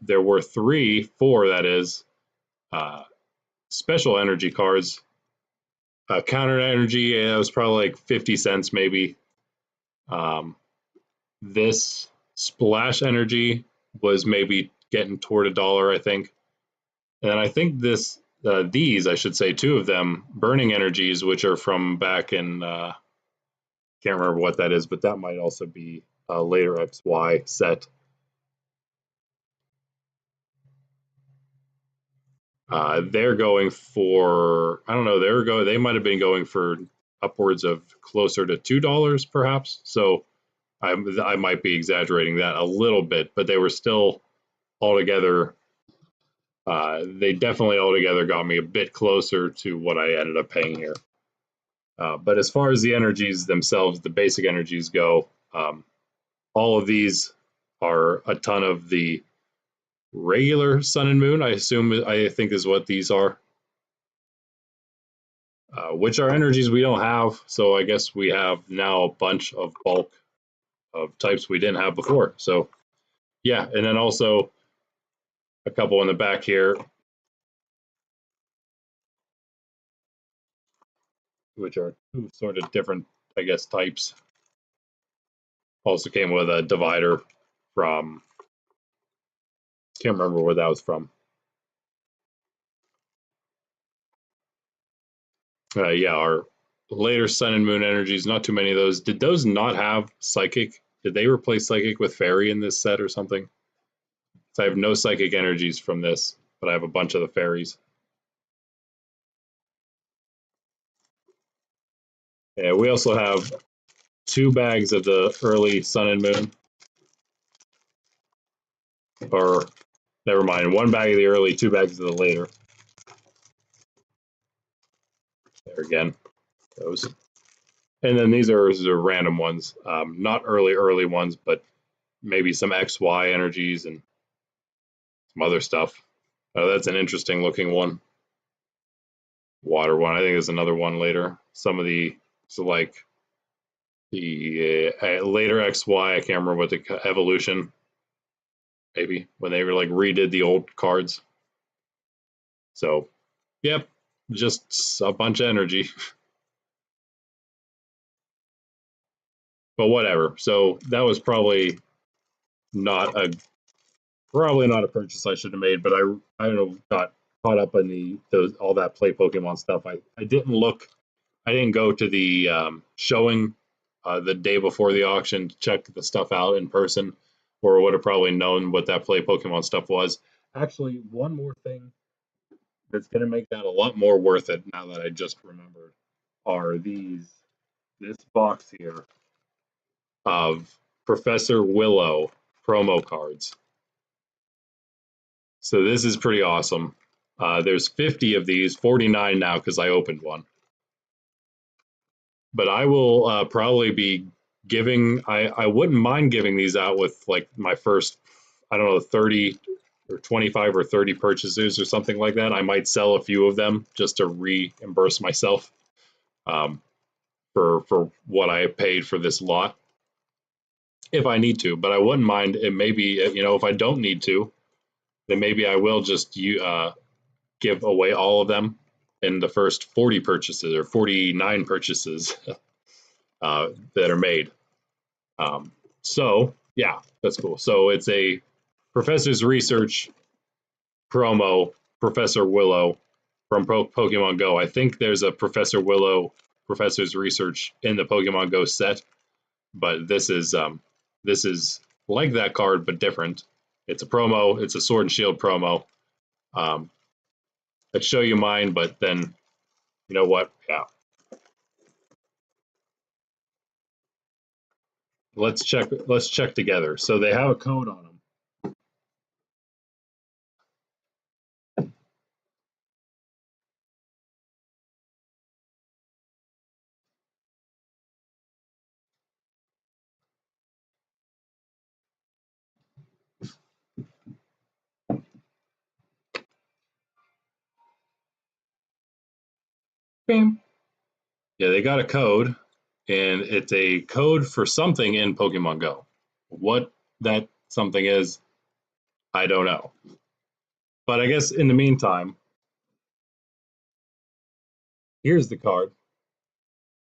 There were four that is, special energy cards. Counter energy, it was probably like 50 cents maybe. This splash energy was maybe getting toward $1, I think. And I think these, I should say, two of them, burning energies, which are from back in, can't remember what that is, but that might also be a later XY set. They're going for, I don't know, they might have been going for upwards of closer to $2 perhaps. So I might be exaggerating that a little bit, but they were still altogether, they definitely altogether got me a bit closer to what I ended up paying here. But as far as the energies themselves, the basic energies go, all of these are a ton of the regular sun and moon, I think is what these are. Which are energies we don't have, so I guess we have now a bunch of bulk of types we didn't have before. So yeah, and then also a couple in the back here, which are two sort of different, I guess, types. Also came with a divider from, can't remember where that was from. Yeah, our later sun and moon energies, not too many of those. Did those not have psychic? Did they replace psychic with fairy in this set or something? So I have no psychic energies from this, but I have a bunch of the fairies. Yeah, we also have 2 bags of the early sun and moon. Or never mind, 1 bag of the early, 2 bags of the later. There again, those. And then these are random ones, not early ones, but maybe some XY energies and some other stuff. That's an interesting looking one. Water one, I think there's another one later. Some of the, so like the later XY, I can't remember what the evolution, maybe when they were like redid the old cards. So, yep, just a bunch of energy. But whatever. So that was probably not a purchase I should have made. But I don't know, got caught up in all that play Pokemon stuff. I didn't look. I didn't go to the showing the day before the auction to check the stuff out in person, or would have probably known what that Play Pokemon stuff was. Actually, one more thing that's going to make that a lot more worth it now that I just remembered are this box here of Professor Willow promo cards. So this is pretty awesome. There's 50 of these, 49 now because I opened one. But I will probably be giving, I wouldn't mind giving these out with like my first, I don't know, 30 or 25 or 30 purchases or something like that. I might sell a few of them just to reimburse myself for what I paid for this lot if I need to. But I wouldn't mind it. Maybe, you know, if I don't need to, then maybe I will just give away all of them in the first 40 purchases or 49 purchases that are made. So yeah, that's cool. So it's a Professor's Research promo, Professor Willow from Pokemon Go. I think there's a Professor Willow Professor's Research in the Pokemon Go set, but this is like that card but different. It's a promo. It's a Sword and Shield promo. I'd show you mine, but then you know what? Yeah. Let's check together. So they have a code on them. Bam. Yeah, they got a code, and it's a code for something in Pokemon Go. What that something is, I don't know. But I guess in the meantime, here's the card.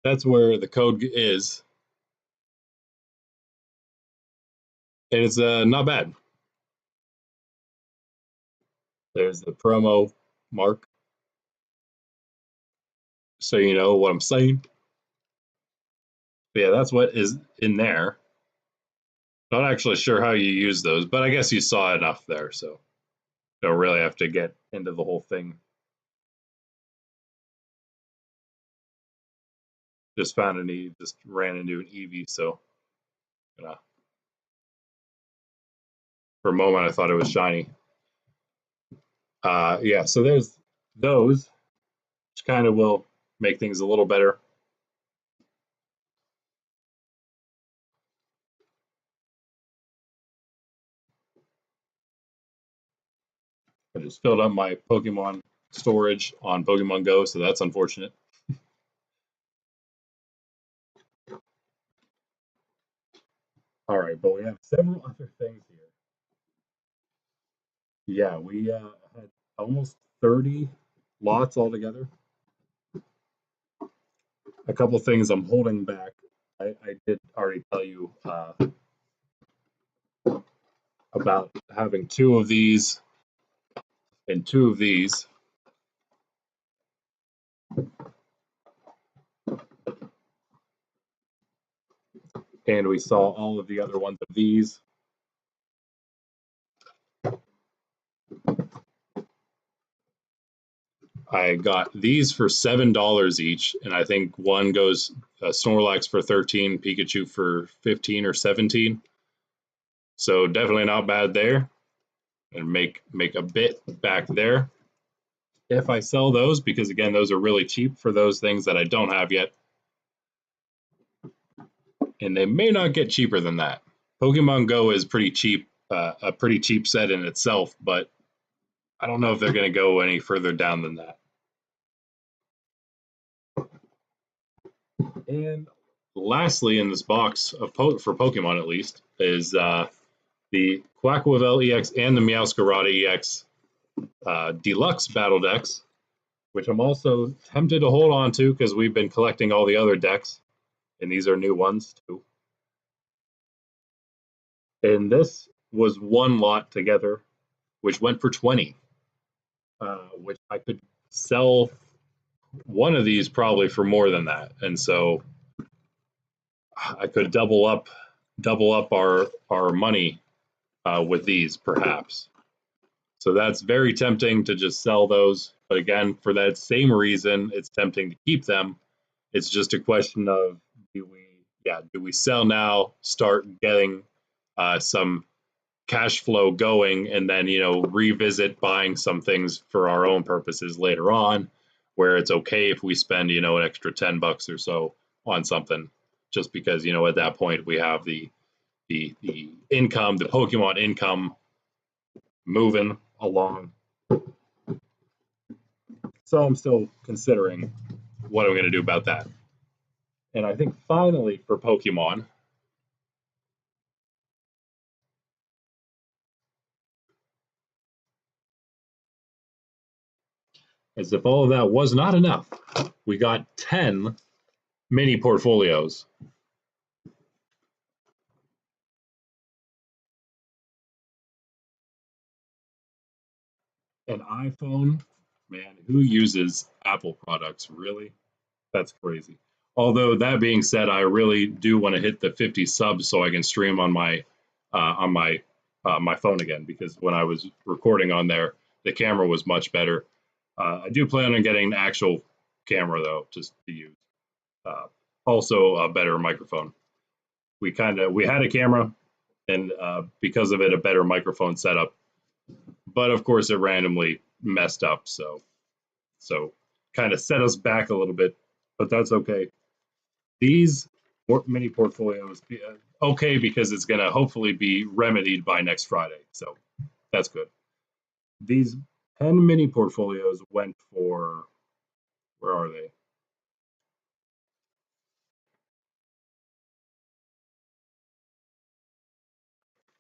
That's where the code is. And it's not bad. There's the promo mark. So you know what I'm saying. But yeah, that's what is in there. Not actually sure how you use those, but I guess you saw enough there, so don't really have to get into the whole thing. Just found a need, just ran into an Eevee, so for a moment I thought it was shiny. Yeah, so there's those, which kind of will make things a little better. I just filled up my Pokemon storage on Pokemon Go, so that's unfortunate. All right, but we have several other things here. Yeah, we had almost 30 lots altogether. A couple things I'm holding back. I did already tell you about having 2 of these and 2 of these. And we saw all of the other ones of these. I got these for $7 each, and I think one goes Snorlax for 13, Pikachu for 15 or 17. So definitely not bad there, and make a bit back there if I sell those, because again, those are really cheap for those things that I don't have yet, and they may not get cheaper than that. Pokemon Go is pretty cheap, a pretty cheap set in itself, but I don't know if they're going to go any further down than that. And lastly, in this box of for Pokemon at least, is the Quaquavel EX and the Meowscarada EX deluxe battle decks, which I'm also tempted to hold on to because we've been collecting all the other decks, and these are new ones too. And this was one lot together, which went for 20, which I could sell one of these probably for more than that, and so I could double up our money with these perhaps. So that's very tempting to just sell those. But again, for that same reason, it's tempting to keep them. It's just a question of do we sell now, start getting some cash flow going, and then revisit buying some things for our own purposes later on, where it's okay if we spend an extra $10 or so on something, just because at that point we have the income, the Pokemon income moving along. So I'm still considering what I'm going to do about that. And I think finally for Pokemon, as if all of that was not enough, we got 10 mini portfolios. An iPhone, man, who uses Apple products, really? That's crazy. Although that being said, I really do want to hit the 50 subs so I can stream on my phone again, because when I was recording on there, the camera was much better. I do plan on getting an actual camera though, just to use. Also a better microphone. We had a camera, and because of it, a better microphone setup. But of course, it randomly messed up, so kind of set us back a little bit. But that's okay. These mini portfolios, okay, because it's going to hopefully be remedied by next Friday, so that's good. These 10 mini portfolios went for, where are they?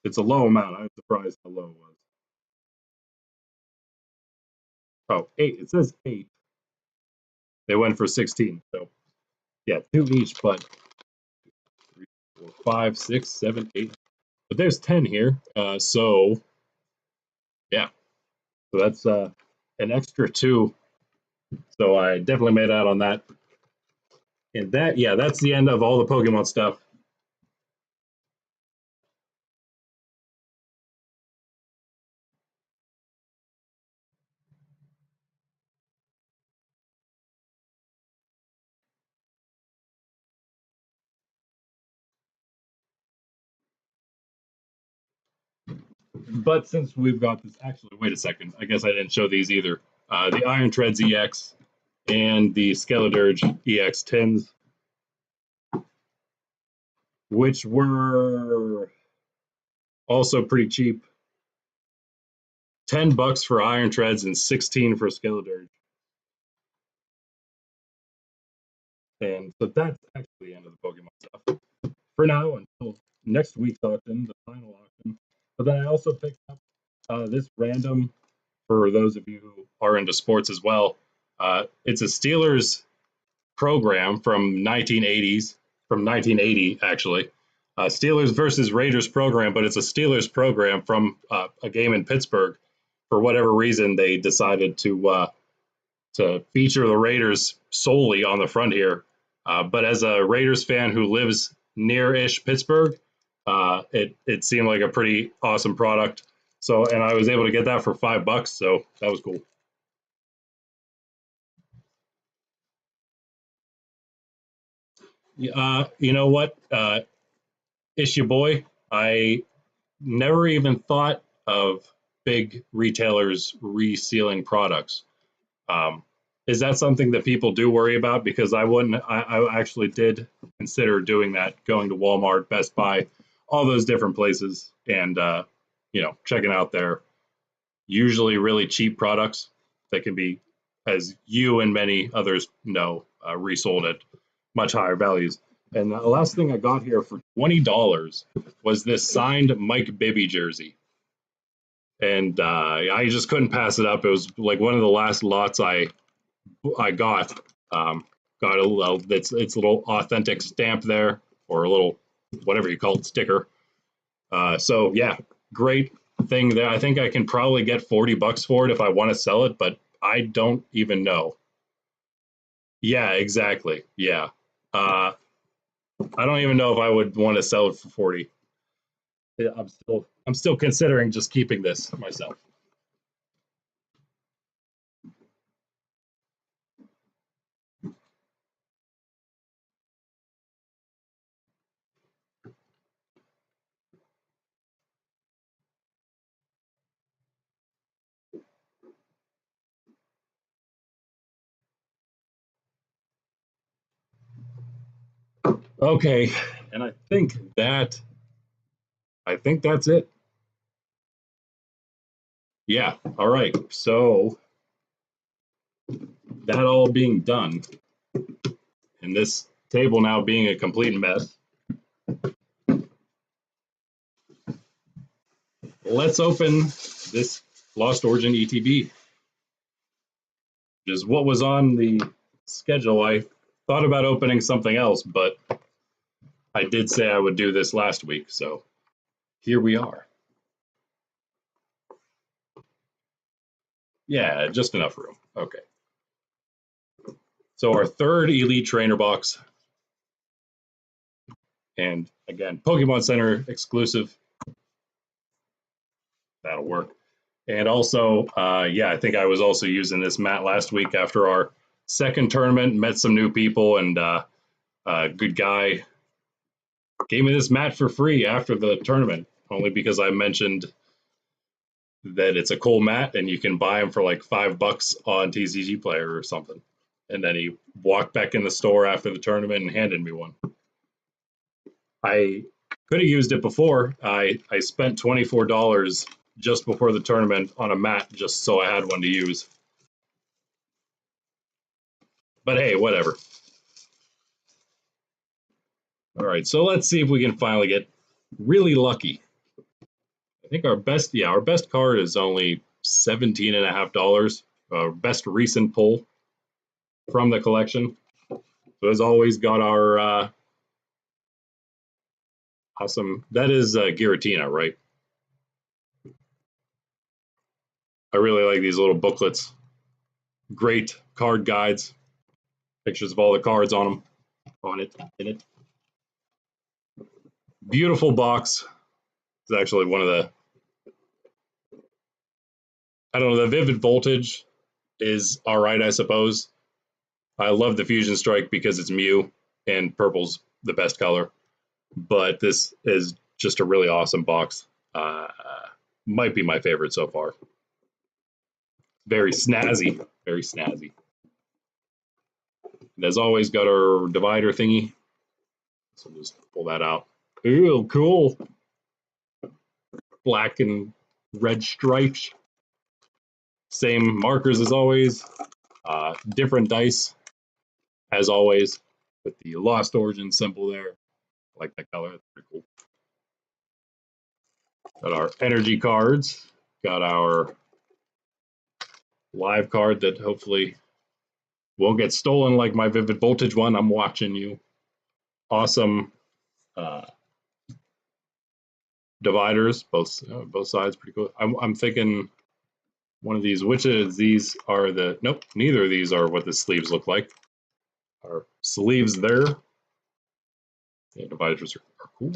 It's a low amount. I'm surprised how low it was. Oh, 8. It says 8. They went for 16. So, yeah, 2 each, but 3, 4, 5, 6, 7, 8. But there's 10 here. So, yeah. So that's an extra 2. So I definitely made out on that. And that's the end of all the Pokemon stuff. But since we've got this, actually, wait a second. I guess I didn't show these either. The Iron Treads EX and the Skeledirge EX tins, which were also pretty cheap. $10 for Iron Treads and 16 for Skeledirge. And so that's actually the end of the Pokemon stuff for now until next week's auction, the final auction. But then I also picked up this random, for those of you who are into sports as well. It's a Steelers program from 1980 actually. Steelers versus Raiders program, but it's a Steelers program from a game in Pittsburgh. For whatever reason, they decided to feature the Raiders solely on the front here. But as a Raiders fan who lives near-ish Pittsburgh, it seemed like a pretty awesome product. So, and I was able to get that for $5, so that was cool. You know what, issue boy, I never even thought of big retailers resealing products. Um, is that something that people do worry about? Because I wouldn't. I actually did consider doing that, going to Walmart, Best Buy, all those different places, and checking out their usually really cheap products that can be, as you and many others know, resold at much higher values. And the last thing I got here for $20 was this signed Mike Bibby jersey, and I just couldn't pass it up. It was like one of the last lots I got. Got a little, it's a little authentic stamp there, or a little whatever you call it, sticker. So yeah, great thing there. I think I can probably get $40 for it if I want to sell it, but I don't even know. Yeah, exactly. Yeah. I don't even know if I would want to sell it for 40. Yeah, I'm still considering just keeping this myself. Okay, and I think that's it. Yeah. All right. So that all being done, and this table now being a complete mess, let's open this Lost Origin ETB, which is what was on the schedule. I thought about opening something else, but I did say I would do this last week, so here we are. Yeah, just enough room. Okay. So our third Elite Trainer box, and again, Pokemon Center exclusive. That'll work. And also, yeah, I think I was also using this mat last week after our second tournament, met some new people, and good guy gave me this mat for free after the tournament, only because I mentioned that it's a cool mat and you can buy them for like $5 on TCGPlayer or something. And then he walked back in the store after the tournament and handed me one. I could have used it before. I spent $24 just before the tournament on a mat just so I had one to use. But hey, whatever. All right, so let's see if we can finally get really lucky. I think our best card is only $17.50. Our best recent pull from the collection. So as always, got our awesome. That is Giratina, right? I really like these little booklets. Great card guides. Pictures of all the cards on them. In it. Beautiful box. It's actually one of the. I don't know. The Vivid Voltage is all right, I suppose. I love the Fusion Strike because it's Mew and purple's the best color. But this is just a really awesome box. Might be my favorite so far. Very snazzy. Very snazzy. And as always, got our divider thingy. So we'll just pull that out. Ooh, cool. Black and red stripes. Same markers as always. Different dice as always with the Lost Origin symbol there. I like that color. That's pretty cool. Got our energy cards. Got our live card that hopefully won't get stolen like my Vivid Voltage one. I'm watching you. Awesome dividers, both sides, pretty cool. I'm thinking one of these. Which of these are the? Nope, neither of these are what the sleeves look like. Our sleeves there. Yeah, dividers are cool.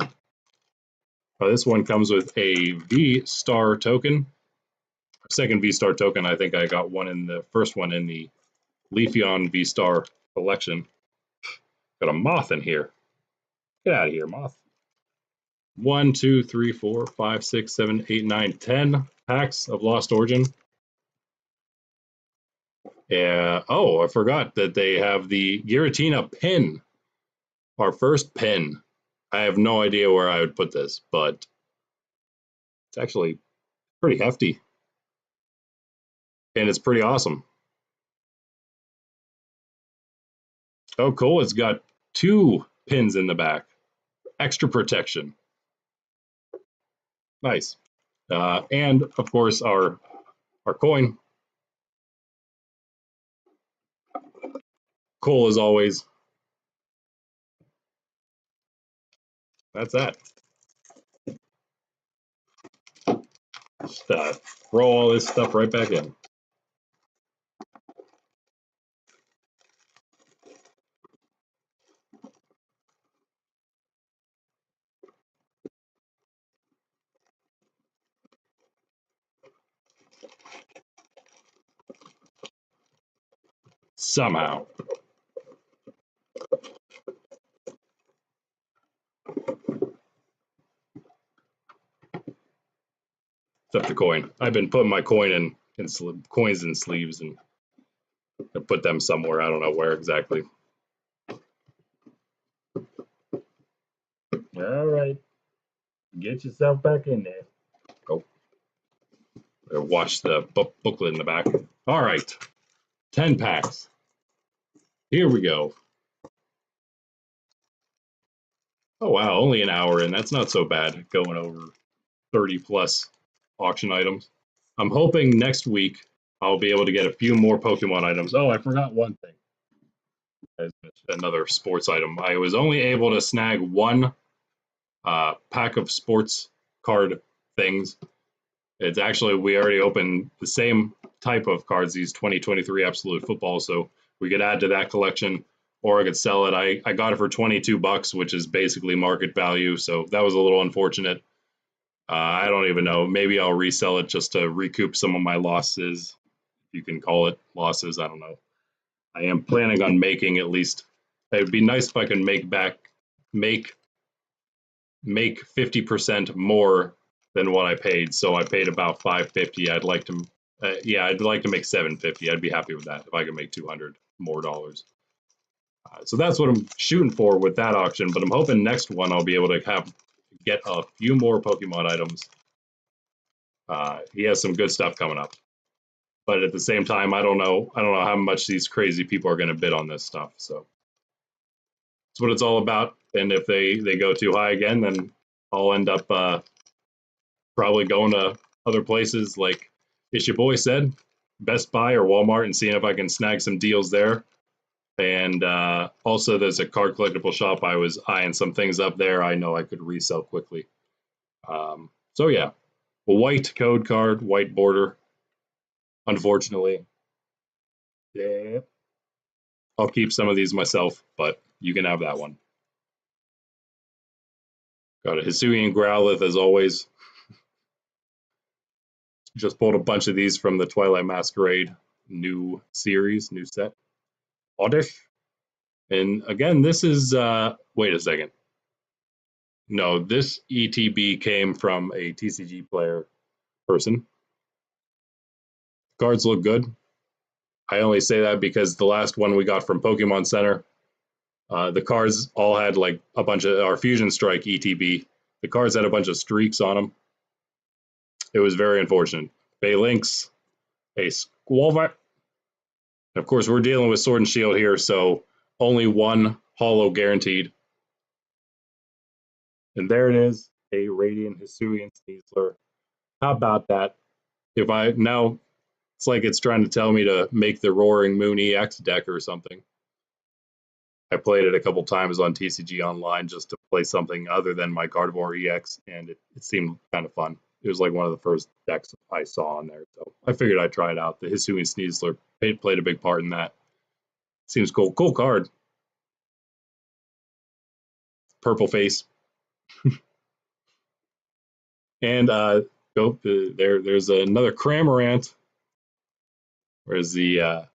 This one comes with a V-Star token. Second V-Star token. I think I got one in the first one in the Leafeon V-Star collection. Got a moth in here. Get out of here, moth. 1, 2, 3, 4, 5, 6, 7, 8, 9, 10 packs of Lost Origin. Yeah. Oh, I forgot that they have the Giratina pin. Our first pin. I have no idea where I would put this, but it's actually pretty hefty. And it's pretty awesome. Oh, cool. It's got 2 pins in the back. Extra protection. Nice. And, of course, our coin. Cool as always. That's that. Just throw all this stuff right back in. somehow. Except the coin. I've been putting my coin in coins in sleeves and put them somewhere. I don't know where exactly. All right. Get yourself back in there. Go. Watch the booklet in the back. All right. 10 packs. Here we go. Oh, wow. Only an hour in. That's not so bad going over 30 plus auction items. I'm hoping next week I'll be able to get a few more Pokemon items. Oh, I forgot one thing. Another sports item. I was only able to snag one pack of sports card things. It's actually, we already opened the same type of cards, these 2023 Absolute Football, so we could add to that collection, or I could sell it. I got it for $22, which is basically market value, so that was a little unfortunate. I don't even know. Maybe I'll resell it just to recoup some of my losses. You can call it losses. I don't know. I am planning on making at least. It would be nice if I can make 50% more than what I paid. So I paid about $550. I'd like to, I'd like to make $750. I'd be happy with that if I could make $200 more dollars. So that's what I'm shooting for with that auction. But I'm hoping next one I'll be able to get a few more Pokemon items. He has some good stuff coming up. But at the same time, I don't know how much these crazy people are going to bid on this stuff. So that's what it's all about. And if they go too high again, then I'll end up probably going to other places like It's Your Boy said, Best Buy or Walmart, and seeing if I can snag some deals there. And also, there's a card collectible shop. I was eyeing some things up there. I know I could resell quickly. So yeah, a white code card, white border. Unfortunately, yeah, I'll keep some of these myself, but you can have that one. Got a Hisuian Growlithe as always. Just pulled a bunch of these from the Twilight Masquerade new series, new set. Oddish. And again, this is, wait a second. No, this ETB came from a TCG player person. Cards look good. I only say that because the last one we got from Pokemon Center, the cards all had like a bunch of our Fusion Strike ETB. The cards had a bunch of streaks on them. It was very unfortunate. Baylynx, a Squallvat. Of course, we're dealing with Sword and Shield here, so only one holo guaranteed. And there it is, a Radiant Hisuian Sneasler. How about that? If I now, it's like it's trying to tell me to make the Roaring Moon EX deck or something. I played it a couple times on TCG Online just to play something other than my Gardevoir EX, and it seemed kind of fun. It was like one of the first decks I saw on there, so I figured I'd try it out. The Hisuian Sneasler played a big part in that. Seems cool. Cool card. Purple face. And there's another Cramorant. Where's the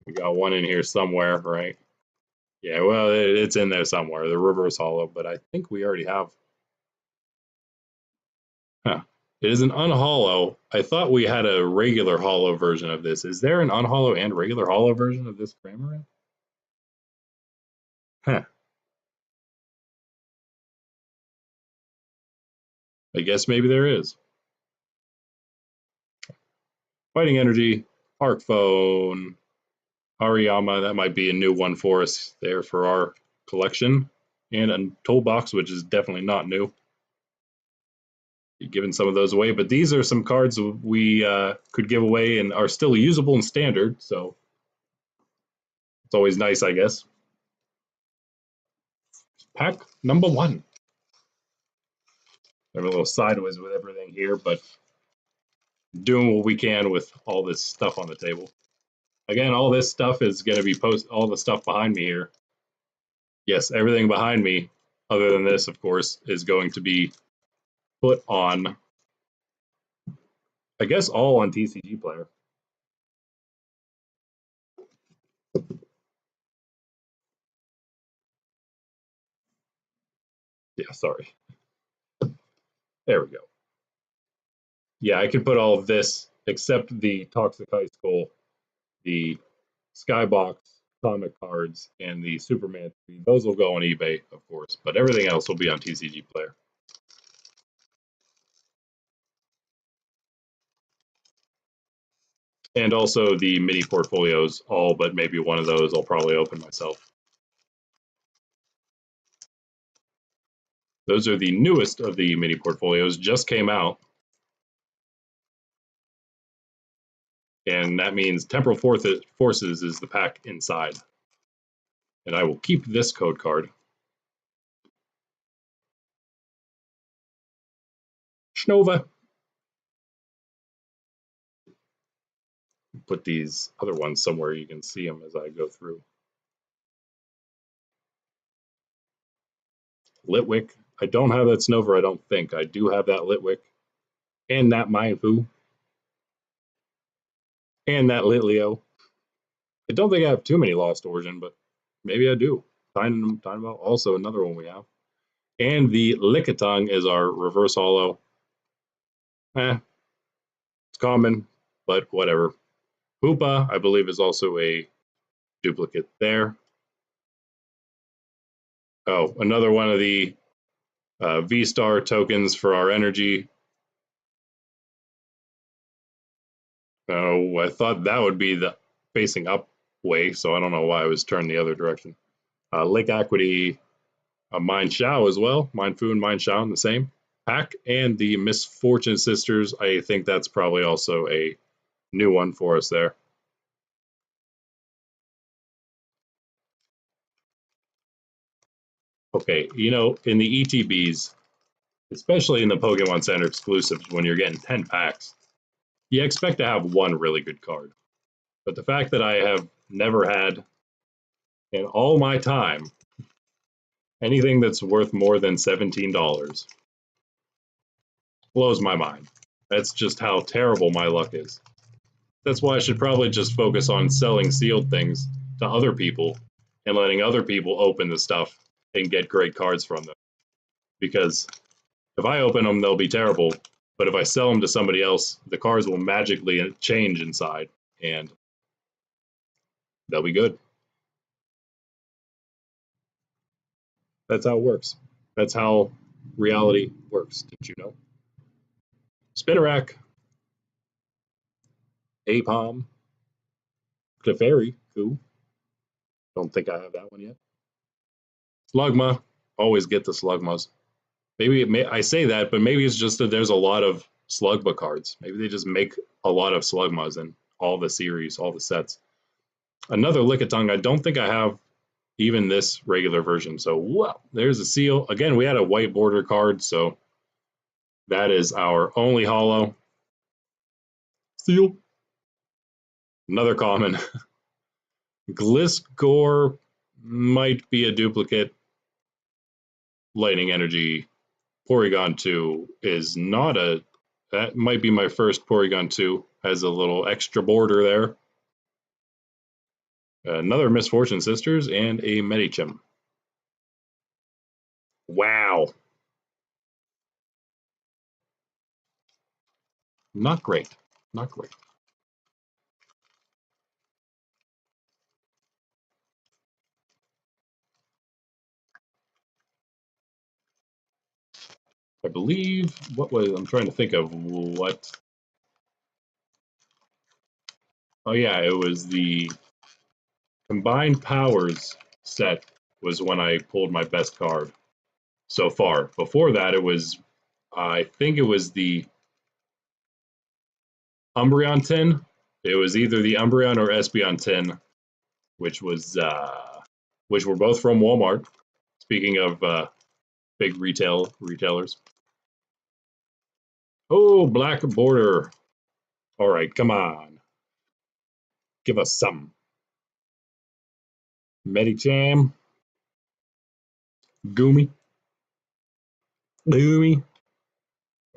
we got one in here somewhere, right? Yeah, well, it's in there somewhere, the reverse holo, but I think we already have. Huh. It is an unholo. I thought we had a regular holo version of this. Is there an unholo and regular holo version of this Cramorant? Huh. I guess maybe there is. Fighting Energy, Arc Phone, Hariyama, that might be a new one for us there for our collection. And a toolbox, which is definitely not new. Giving some of those away, but these are some cards we could give away and are still usable in standard, so it's always nice, I guess. Pack number 1. I'm a little sideways with everything here, but doing what we can with all this stuff on the table. Again, all this stuff is going to be all the stuff behind me here. Yes, everything behind me, other than this, of course, is going to be put on, I guess, all on TCG Player. Yeah, sorry. There we go. Yeah, I can put all of this except the Toxic High School, the Skybox comic cards, and the Superman 3. Those will go on eBay, of course, but everything else will be on TCG Player. And also the mini portfolios, all but maybe one of those I'll probably open myself. Those are the newest of the mini portfolios, just came out. And that means Temporal Forces is the pack inside. And I will keep this code card. Schnova. Put these other ones somewhere you can see them as I go through. Litwick. I don't have that Snover, I don't think. I do have that Litwick. And that Mindfu. And that Litleo. I don't think I have too many Lost Origin, but maybe I do. Time about also another one we have. And the Lickitung is our reverse holo. It's common, but whatever. Hoopa, I believe, is also a duplicate there. Oh, another one of the V-Star tokens for our energy. Oh, I thought that would be the facing up way, so I don't know why I was turned the other direction. Lake Equity, Mind Shao as well. Mind Fu and Mind Shao in the same pack. And the Misfortune Sisters, I think that's probably also a new one for us there. Okay, you know, in the ETBs, especially in the Pokemon Center exclusives, when you're getting 10 packs, you expect to have one really good card. But the fact that I have never had in all my time anything that's worth more than $17 blows my mind. That's just how terrible my luck is. That's why I should probably just focus on selling sealed things to other people and letting other people open the stuff and get great cards from them. Because if I open them, they'll be terrible. But if I sell them to somebody else, the cards will magically change inside and they'll be good. That's how it works. That's how reality works. Did you know? Spinarak, Apom, Clefairy, cool. Don't think I have that one yet. Slugma, always get the Slugmas. Maybe I say that, but maybe it's just that there's a lot of Slugma cards. Maybe they just make a lot of Slugmas in all the series, all the sets. Another Lickitung, I don't think I have even this regular version. So, wow, there's a seal. Again, we had a white border card, so that is our only holo. Seal. Another common. Gliscor might be a duplicate. Lightning Energy. Porygon 2 is not a... That might be my first Porygon 2. Has a little extra border there. Another Misfortune Sisters and a Medicham. Wow. Not great. Not great. I believe, what was, I'm trying to think of what. Oh yeah, it was the Combined Powers set was when I pulled my best card so far. Before that, it was, I think it was the Umbreon tin. It was either the Umbreon or Espeon tin, which was, which were both from Walmart. Speaking of big retailers. Oh, black border. All right, come on. Give us some. Medicham. Goomy.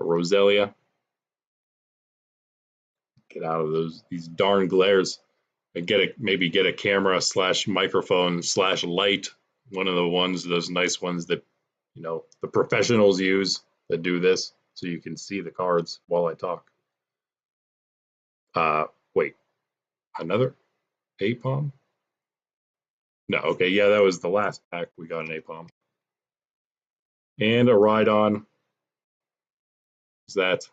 Roselia. Get out of these darn glares. and maybe get a camera slash microphone slash light, one of the ones, those nice ones that, you know, the professionals use that do this, so you can see the cards while I talk. Wait, another APOM? No, okay, yeah, that was the last pack we got an APOM. And a Rhydon. Is that?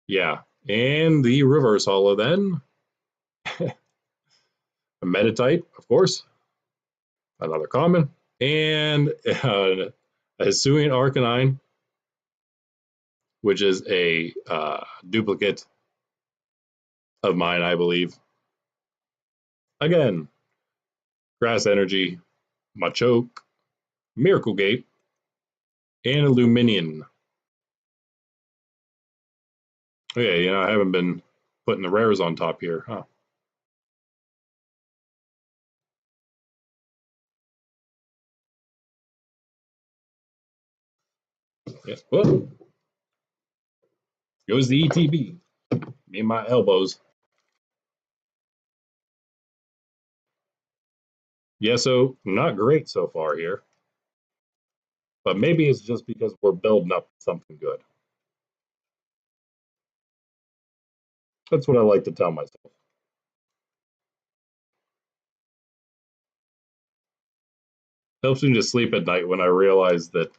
Yeah, and the reverse holo then. A Metatite, of course. Another common. And a Hisuian Arcanine, which is a duplicate of mine, I believe. Again, Grass Energy, Machoke, Miracle Gate, and a Luminion. Oh yeah, you know, I haven't been putting the rares on top here, huh? Yeah. Whoa. Goes the ETB. Me and my elbows. Yeah, so not great so far here. But maybe it's just because we're building up something good. That's what I like to tell myself. Helps me to sleep at night when I realize that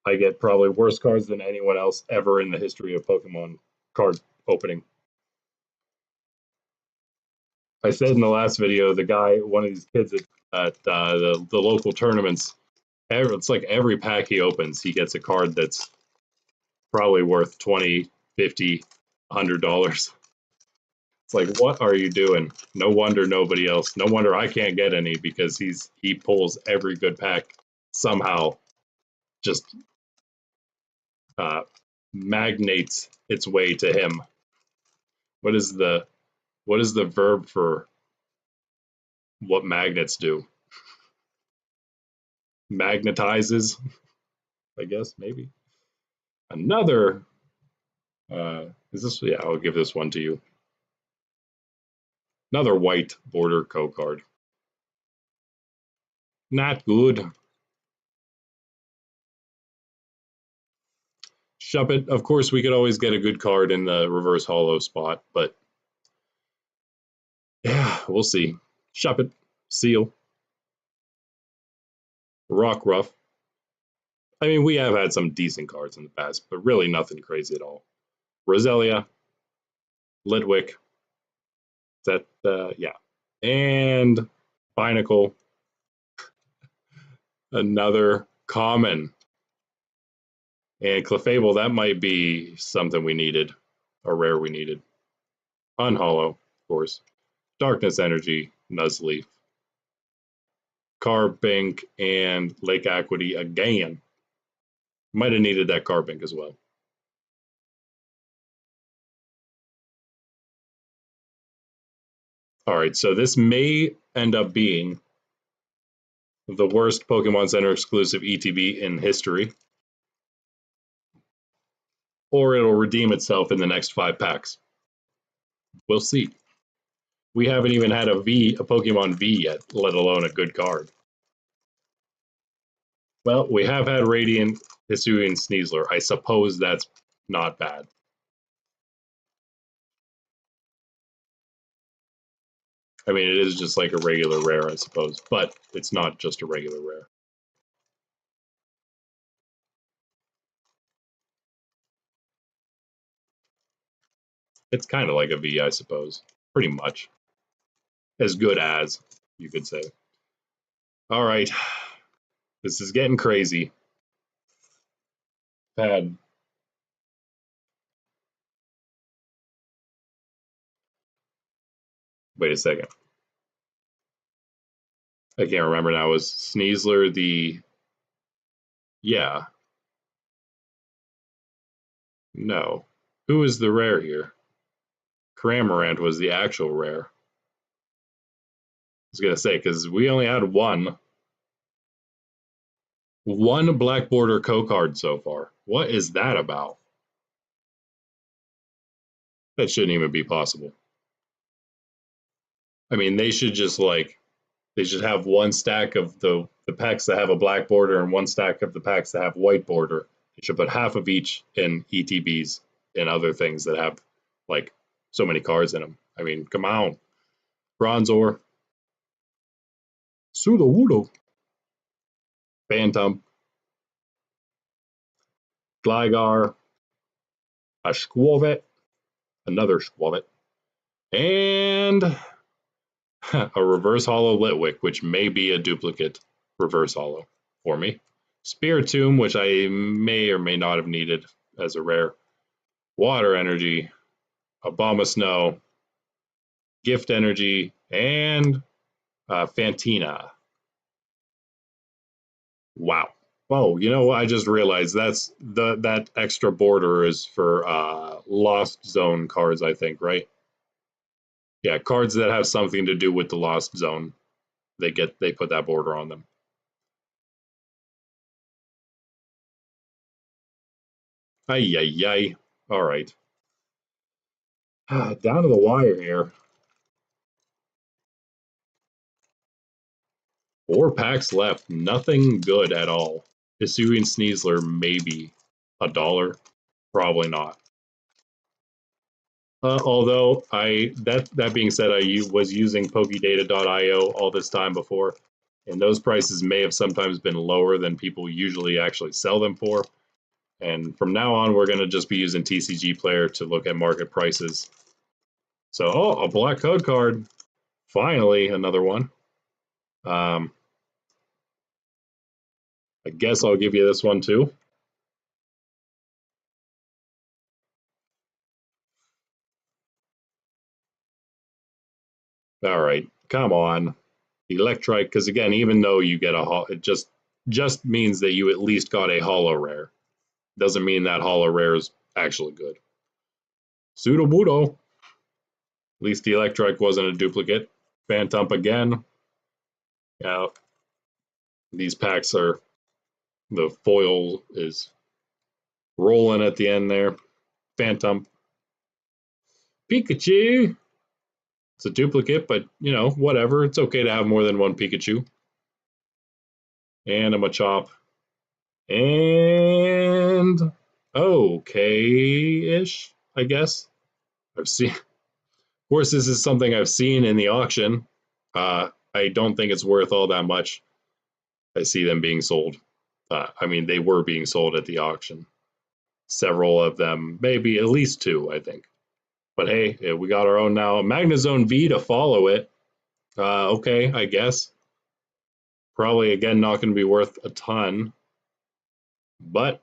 I get probably worse cards than anyone else ever in the history of Pokemon card opening. I said in the last video, the guy, one of these kids at the local tournaments, it's like every pack he opens, he gets a card that's probably worth $20, $50, $100. It's like, what are you doing? No wonder nobody else. No wonder I can't get any, because he pulls every good pack somehow. Just magnates its way to him. What is the verb for what magnets do? Magnetizes, I guess, maybe. Another, is this, yeah, I'll give this one to you. Another white border card. Not good. Shuppet, of course, we could always get a good card in the reverse holo spot, but yeah, we'll see. Shuppet, Seal, Rockruff. I mean, we have had some decent cards in the past, but really nothing crazy at all. Roselia, Litwick, that, yeah. And Binacle, another common. And Clefable, that might be something we needed, or rare we needed. Unhollow, of course. Darkness Energy, Nuzleaf. Carbink and Lake Equity again. Might have needed that Carbink as well. All right, so this may end up being the worst Pokemon Center exclusive ETB in history, or it'll redeem itself in the next 5 packs. We'll see. We haven't even had a Pokemon V yet, let alone a good card. Well, we have had Radiant, Hisuian, Sneasler. I suppose that's not bad. I mean, it is just like a regular rare, I suppose, but it's not just a regular rare. It's kind of like a V, I suppose. Pretty much. As good as, you could say. All right. This is getting crazy. Wait a second. I can't remember now. Was Sneasler the... Yeah. No. Who is the rare here? Cramorant was the actual rare. I was going to say, because we only had one Black Border card so far. What is that about? That shouldn't even be possible. I mean, they should just like, they should have one stack of the packs that have a black border and one stack of the packs that have white border. They should put half of each in ETBs and other things that have like so many cards in them. I mean, come on. Bronzor, Sudowoodo, Phantom, Gligar, a Squavet, another Squavet, and a reverse holo Litwick, which may be a duplicate reverse holo for me. Spiritomb, which I may or may not have needed as a rare. Water Energy, Abomasnow, Gift Energy, and Fantina. Wow. Oh, you know, I just realized that extra border is for Lost Zone cards, I think, right? Yeah, cards that have something to do with the Lost Zone. They put that border on them. Ay, ay, ay. All right. Down to the wire here. 4 packs left. Nothing good at all. Hisuian Sneasler, maybe $1. Probably not. Although that being said, I was using PokeData.io all this time before, and those prices may have sometimes been lower than people usually actually sell them for. And from now on, we're going to just be using TCGPlayer to look at market prices. So, oh, a black code card. Finally, another one. I guess I'll give you this one too. All right, come on. Electrike, because again, even though you get it just means that you at least got a holo rare. Doesn't mean that holo rare is actually good. Sudowoodo. At least the Electrike wasn't a duplicate. Phantump again. Yeah, these packs are, the foil is rolling at the end there. Phantump. Pikachu. It's a duplicate, but you know, whatever. It's okay to have more than one Pikachu. And a Machop. And okay-ish, I guess. Of course, this is something I've seen in the auction. I don't think it's worth all that much. I see them being sold. I mean, they were being sold at the auction. Several of them, maybe at least 2, I think. But hey, we got our own now. Magnezone V to follow it. Okay, I guess. Probably, again, not going to be worth a ton. But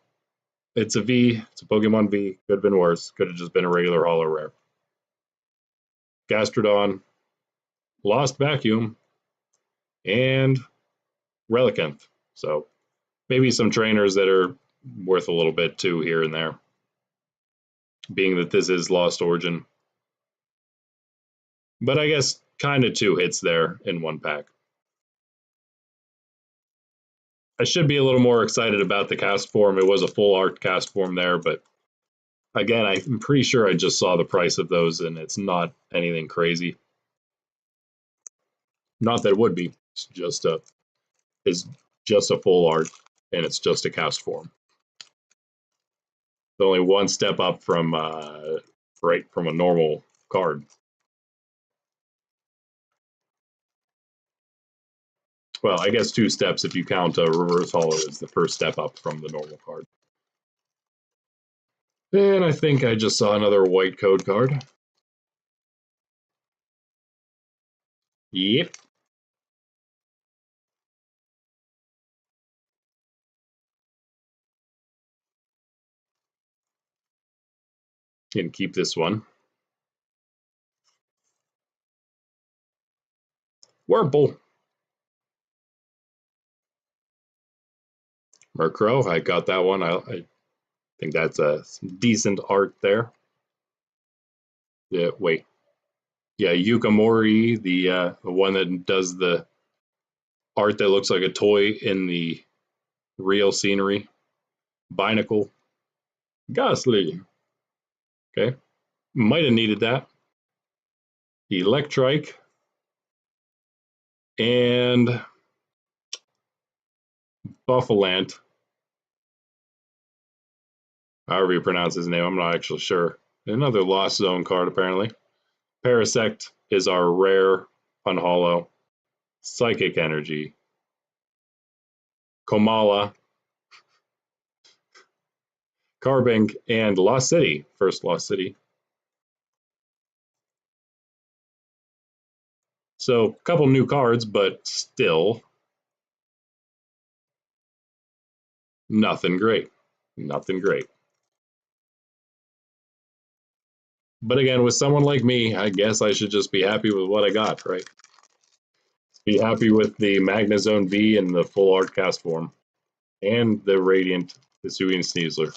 it's a V. It's a Pokemon V. Could have been worse. Could have just been a regular holo rare. Gastrodon, Lost Vacuum, and Relicanth. So maybe some trainers that are worth a little bit too here and there, being that this is Lost Origin. But I guess kind of 2 hits there in 1 pack. I should be a little more excited about the cast form. It was a full art cast form there, but again, I'm pretty sure I just saw the price of those and it's not anything crazy. Not that it would be. It's just a full art and it's just a cast form. It's only 1 step up from from a normal card. Well, I guess 2 steps if you count a reverse holo as the first step up from the normal card. And I think I just saw another white code card. Yep. Can keep this one. Wurmple. Murkrow, I got that one. I think that's a decent art there. Yeah, wait. Yeah, Yukamori, the one that does the art that looks like a toy in the real scenery. Binacle. Ghastly. Okay. Might have needed that. Electrike. And Buffalant. However you pronounce his name, I'm not actually sure. Another Lost Zone card, apparently. Parasect is our rare unhollow. Psychic Energy. Komala. Carbink, and Lost City. First Lost City. So, a couple new cards, but still nothing great. Nothing great. But again, with someone like me, I guess I should just be happy with what I got, right? Be happy with the Magnezone V in the full art cast form. And the Radiant Hisuian Sneasler.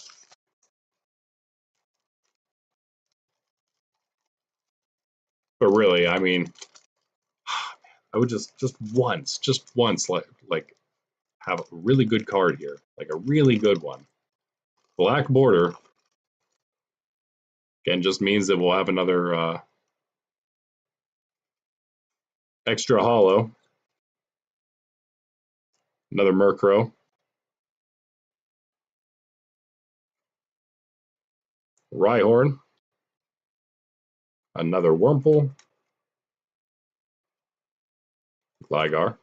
But really, I mean, I would just once, like have a really good card here, like a really good one. Black border, again, just means that we'll have another extra hollow, another Murkrow, Rhyhorn, another Wurmple, Gligar,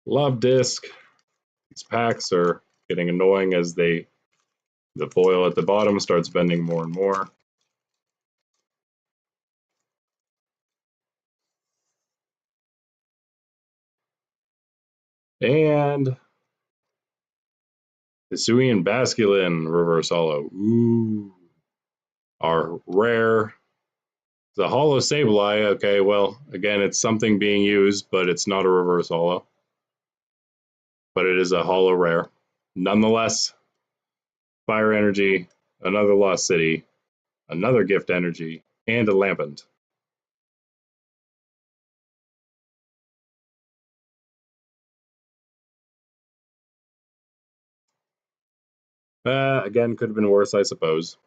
Love Disc. These packs are getting annoying as the foil at the bottom starts bending more and more. And Hisuian Basculin Reverse Hollow. Ooh. Our rare. The Hollow Sableye, okay, well, again, it's something being used, but it's not a Reverse Hollow. But it is a Hollow Rare. Nonetheless, Fire Energy, another Lost City, another Gift Energy, and a Lampent. Again, could have been worse, I suppose.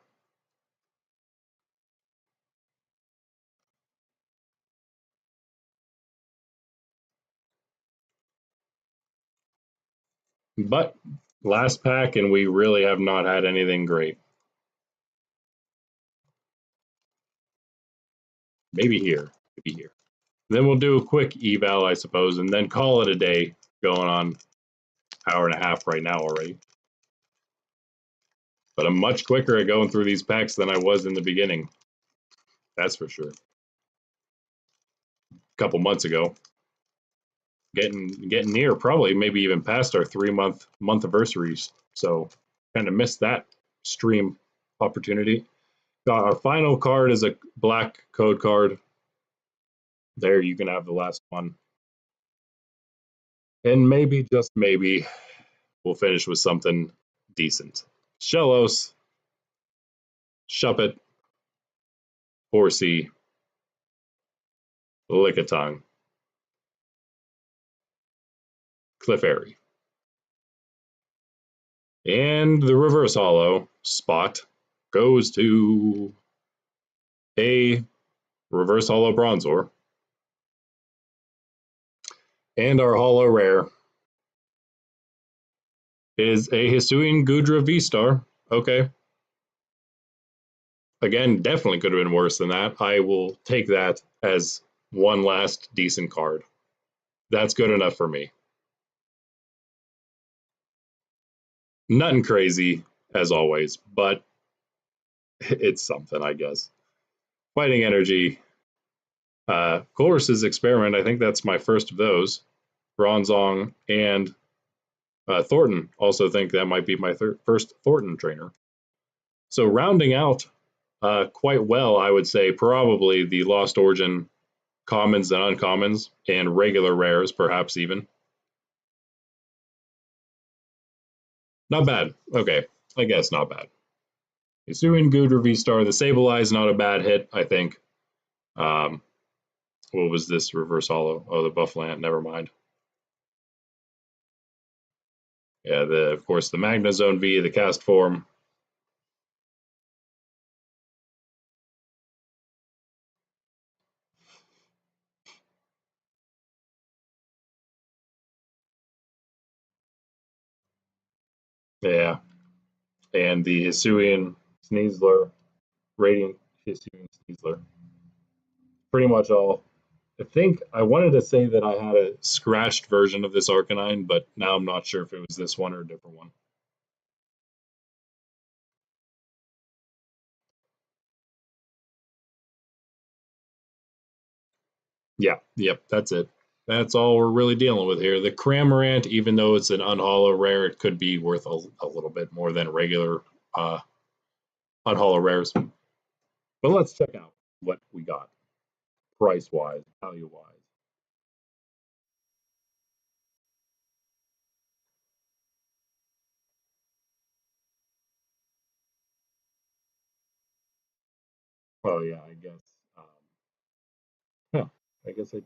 But last pack, and we really have not had anything great. Maybe here. Maybe here. Then we'll do a quick eval, I suppose, and then call it a day. Going on hour and a half right now already. But I'm much quicker at going through these packs than I was in the beginning. That's for sure. A couple months ago. Getting near, probably maybe even past our 3-month anniversaries. So kind of missed that stream opportunity. Our final card is a black code card. There you can have the last one. And maybe, just maybe, we'll finish with something decent. Shellos, Shuppet, Horsey, Lickitung, Clefairy. And the reverse hollow spot goes to a reverse hollow Bronzor. And our hollow rare is a Hisuian Goodra V-Star. Okay. Again, definitely could have been worse than that. I will take that as one last decent card. That's good enough for me. Nothing crazy, as always, but it's something, I guess. Fighting Energy. Colress's Experiment, I think that's my first of those. Bronzong and Thornton. Also think that might be my first Thornton trainer. So rounding out quite well, I would say probably the Lost Origin commons and uncommons, and regular rares, perhaps even. Not bad. Okay, I guess not bad. Hisuian Goodra V-Star. The Sableye is not a bad hit, I think. What was this reverse hollow? Oh, the Bufflant. Never mind. Yeah, of course, the Magnezone V, the cast form. Yeah. And the Hisuian Sneasler, Radiant Hisuian Sneasler. Pretty much all. I think I wanted to say that I had a scratched version of this Arcanine, but now I'm not sure if it was this one or a different one. Yeah, yep, that's it. That's all we're really dealing with here. The Cramorant, even though it's an unhollow rare, it could be worth a little bit more than regular unhollow rares. But let's check out what we got price wise, value wise. Oh yeah, I guess. Huh, I guess I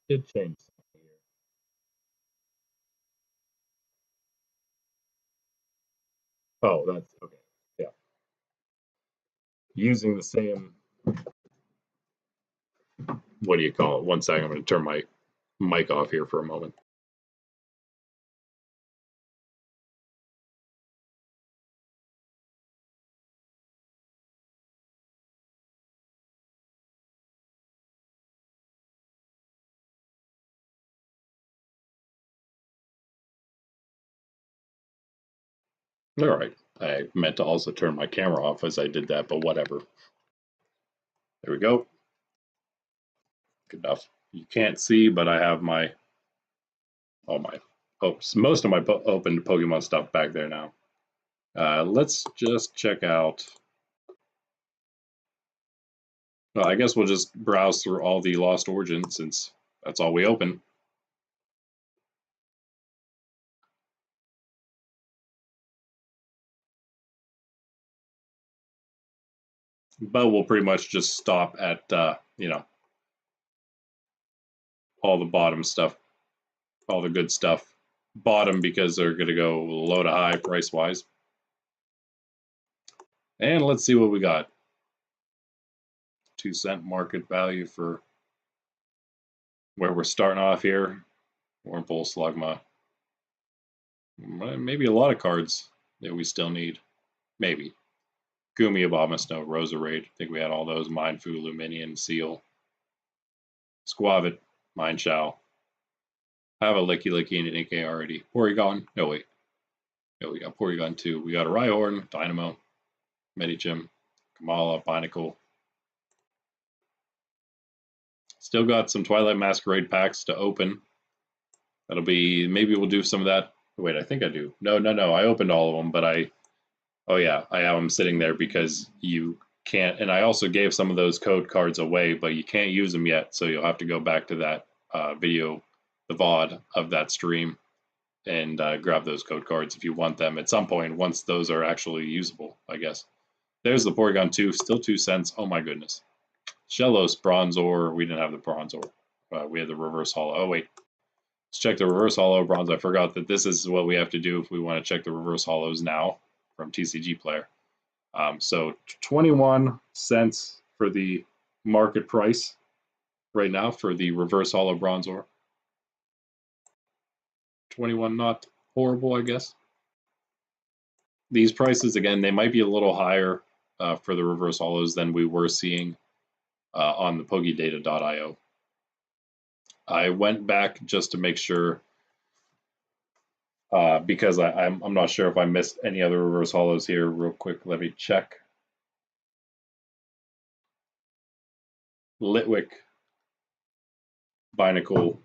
did change something here. Oh, that's okay. Yeah, using the same. What do you call it? One second, I'm going to turn my mic off here for a moment. All right. I meant to also turn my camera off as I did that, but whatever. There we go. Good enough. You can't see, but I have my most of my opened Pokemon stuff back there now. Let's just check out. Well, I guess we'll just browse through all the Lost Origin since that's all we open. But we'll pretty much just stop at all the bottom stuff, all the good stuff. Bottom because they're going to go low to high price wise. And let's see what we got. 2-cent market value for where we're starting off here. Wurmple, Slugma. Maybe a lot of cards that we still need. Maybe. Gumi, Abomasnow, Roserade. I think we had all those. Mindfu, Luminion, Seal. Squavit, Mineshow. I have a Licky Licky and an Inkay already. Porygon. No, wait. No, we got Porygon 2. We got a Rhyhorn, Dynamo, Medicham, Kamala, Binacle. Still got some Twilight Masquerade packs to open. That'll be, maybe we'll do some of that. Wait, I think I do. No. I opened all of them, but oh yeah, I have them sitting there because you can't, and I also gave some of those code cards away, but you can't use them yet, so you'll have to go back to that video, the VOD of that stream, and grab those code cards if you want them at some point once those are actually usable, I guess. There's the Porygon 2, still 2 cents. Oh my goodness. Shellos, Bronzor. We didn't have the Bronzor. We had the Reverse Hollow. Oh wait. Let's check the Reverse Hollow Bronze. I forgot that this is what we have to do if we want to check the Reverse Hollows now from TCGPlayer. So 21 cents for the market price right now for the Reverse Hollow Bronzor. 21, not horrible, I guess. These prices, again, they might be a little higher for the Reverse Hollows than we were seeing on the PokeData.io. I went back just to make sure because I'm not sure if I missed any other Reverse Hollows here. Real quick, let me check. Litwick, Binacle,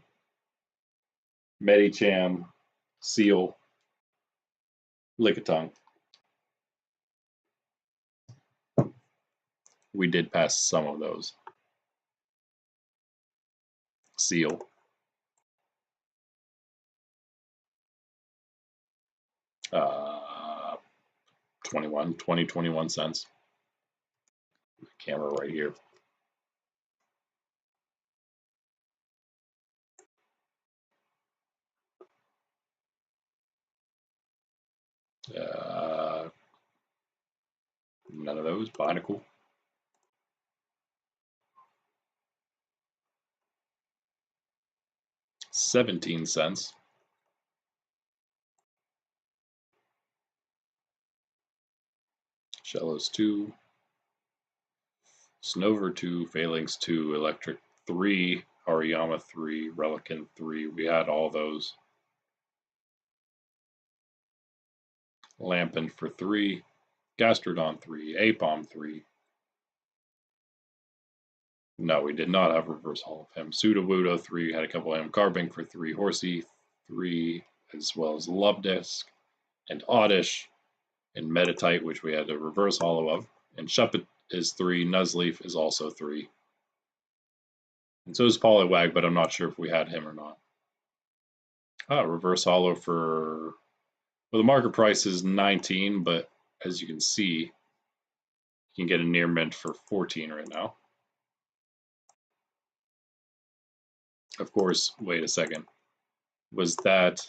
Medicham, Seal, Lickitung. We did pass some of those. Seal. Uh, 21 cents. Camera right here. None of those. Binacle. $0.17. Shellos 2, Snover 2, Phalanx 2, Electric 3, Hariyama 3, Relican 3. We had all those. Lampin for 3, Gastrodon 3, Apom 3. No, we did not have reverse hall of him. Sudowoodo 3, had a couple of him. Carbink for 3, Horsey 3, as well as Lubdisk and Oddish and Metatite, which we had a reverse hollow of. And Shuppet is 3, Nuzleaf is also 3. And so is Poliwag, but I'm not sure if we had him or not. Reverse hollow for, well, the market price is 19, but as you can see, you can get a near mint for 14 right now. Of course, wait a second. Was that,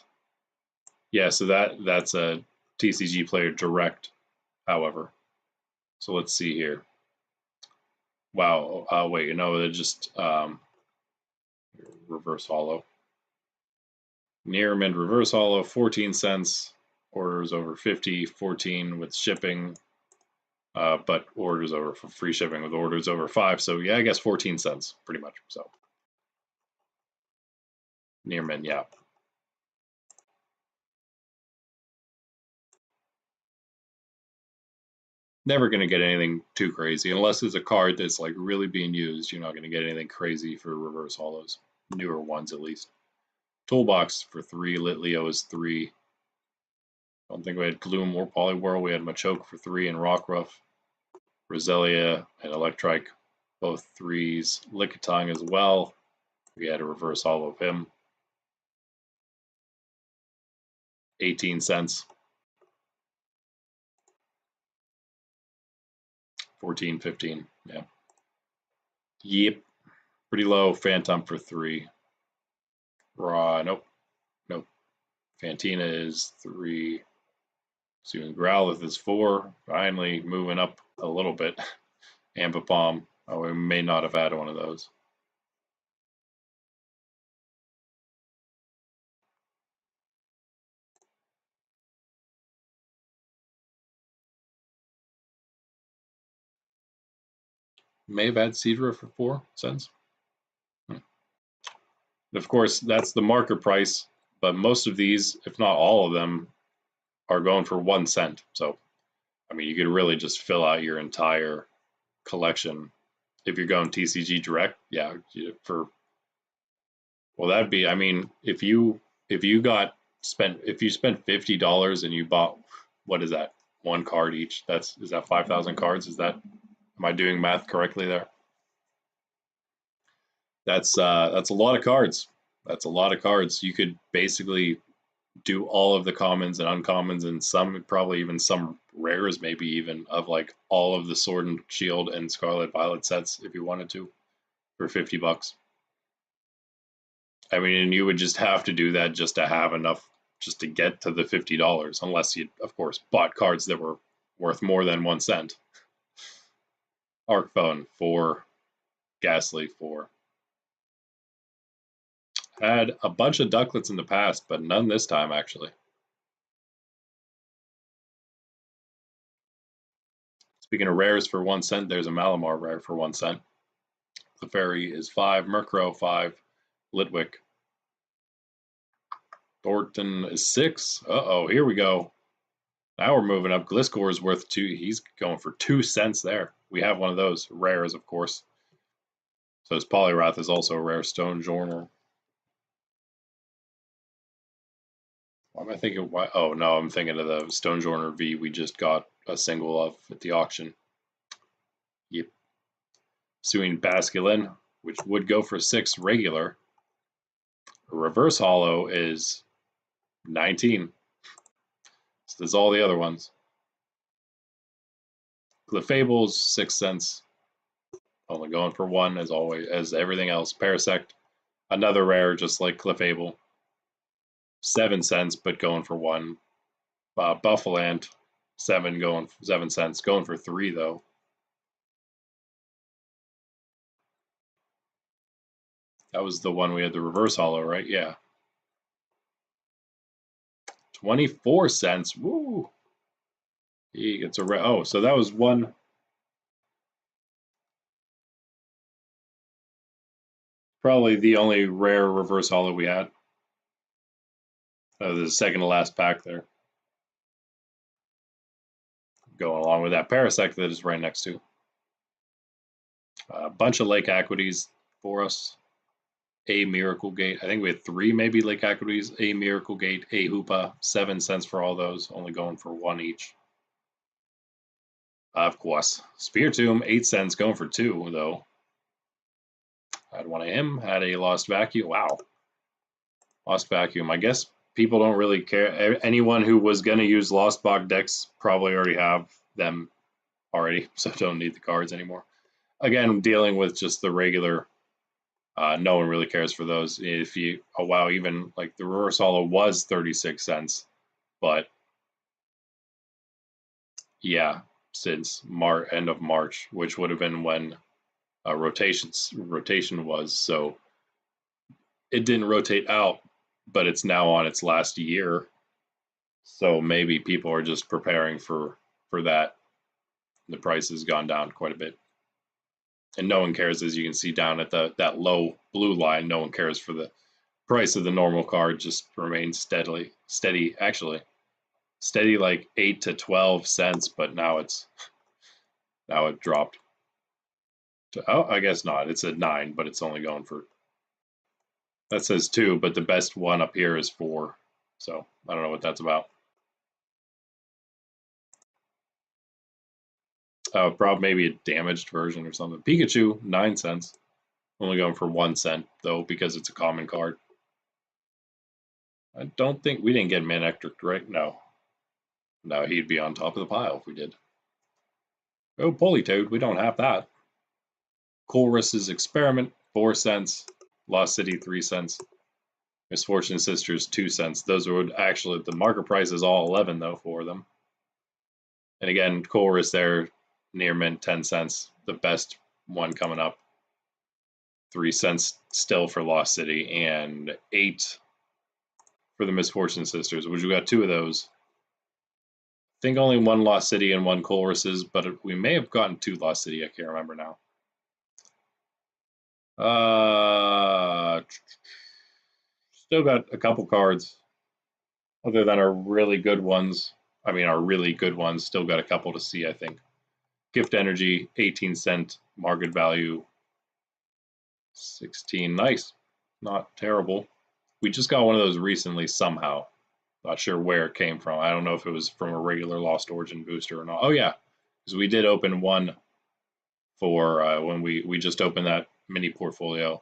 yeah, so that's a TCG player direct, however. So let's see here. Wow, wait, no, they're just reverse hollow. Near mint reverse hollow, 14 cents. Orders over 50, 14 with shipping, but orders over for free shipping with orders over 5. So yeah, I guess 14 cents pretty much. So near mint, yeah. Never going to get anything too crazy unless it's a card that's like really being used. You're not going to get anything crazy for reverse hollows, newer ones at least. Toolbox for 3, Litleo is 3. I don't think we had Gloom or Poliwhirl. We had Machoke for 3 and Rockruff. Roselia and Electrike, both 3s. Lickitung as well. We had a reverse hollow of him. 18 cents. 14, 15, yeah. Yep. Pretty low. Phantom for 3. Raw, nope. Nope. Fantina is 3. Soon Growlithe is 4. Finally moving up a little bit. Ambipom. Oh, we may not have had one of those. May have had Seadra for 4 cents. Of course, that's the market price, but most of these, if not all of them, are going for 1 cent. So, I mean, you could really just fill out your entire collection if you're going TCG direct. Yeah, for, well, that'd be, I mean, if you spent $50 and you bought, what is that, 1 card each? Is that 5,000 cards? Am I doing math correctly there? That's a lot of cards. That's a lot of cards. You could basically do all of the commons and uncommons and some, probably even some rares, maybe even of like all of the Sword and Shield and Scarlet Violet sets if you wanted to for $50. I mean, and you would just have to do that just to have enough just to get to the $50, unless you, of course, bought cards that were worth more than 1 cent. Arcphone 4, Ghastly 4. Had a bunch of Ducklets in the past, but none this time, actually. Speaking of rares for 1 cent, there's a Malamar rare for 1 cent. Clefairy is 5, Murkrow 5, Litwick. Thornton is 6. Uh-oh, here we go. Now we're moving up. Gliscor is worth 2. He's going for 2 cents there. We have one of those. Rares, of course. So his Poliwrath is also a rare. Stonejourner. Why am I thinking? Why? Oh, no, I'm thinking of the Stonejourner V we just got a single of at the auction. Yep. Suing Basculin, which would go for 6 regular. A reverse hollow is 19. So there's all the other ones. Clefable's 6 cents. Only going for 1 as always, as everything else. Parasect, another rare, just like Clefable. 7 cents, but going for 1. Buffalo 7 cents, going for 3 though. That was the one we had the reverse hollow, right? Yeah. 24 cents. Woo! He gets a oh, so that was one. Probably the only rare reverse holo we had. The second to last pack there. Going along with that Parasect that is right next to. A bunch of Lake Equities for us. A Miracle Gate. I think we had 3 maybe Lake Equities. A Miracle Gate, a Hoopa. 7 cents for all those. Only going for 1 each. Of course. Spear Tomb, 8 cents. Going for 2 though. Had one of him. Had a Lost Vacuum. Wow. Lost Vacuum. I guess people don't really care. Anyone who was going to use Lost Box decks probably already have them already, so don't need the cards anymore. Again, dealing with just the regular, no one really cares for those. If you, oh wow, even like the reverse holo was 36 cents, but yeah, since end of March, which would have been when rotation was, so it didn't rotate out, but it's now on its last year. So maybe people are just preparing for that. The price has gone down quite a bit. And no one cares, as you can see down at that low blue line, no one cares for the price of the normal card, just remains steady actually. Steady like 8 to 12 cents, but now it dropped. Oh, I guess not. It's at 9, but it's only going for, that says 2, but the best one up here is 4. So I don't know what that's about. Probably maybe a damaged version or something. Pikachu, 9 cents. Only going for 1 cent though, because it's a common card. I don't think we didn't get Manectric, right? No. No, he'd be on top of the pile if we did. Oh, Politoed, we don't have that. Colress's Experiment, 4 cents. Lost City, 3 cents. Misfortune Sisters, 2 cents. Those would actually, the market price is all 11 though for them. And again, Colress there, near mint, 10 cents. The best one coming up. 3 cents still for Lost City, and 8 for the Misfortune Sisters, which we got 2 of those. I think only 1 Lost City and 1 Colress's, but we may have gotten 2 Lost City. I can't remember now. Still got a couple cards, other than our really good ones. I mean, our really good ones. Still got a couple to see, I think. Gift Energy, 18 cent market value. 16, nice, not terrible. We just got one of those recently somehow. Not sure where it came from. I don't know if it was from a regular Lost Origin booster or not. Oh yeah, because we did open one for when we just opened that mini portfolio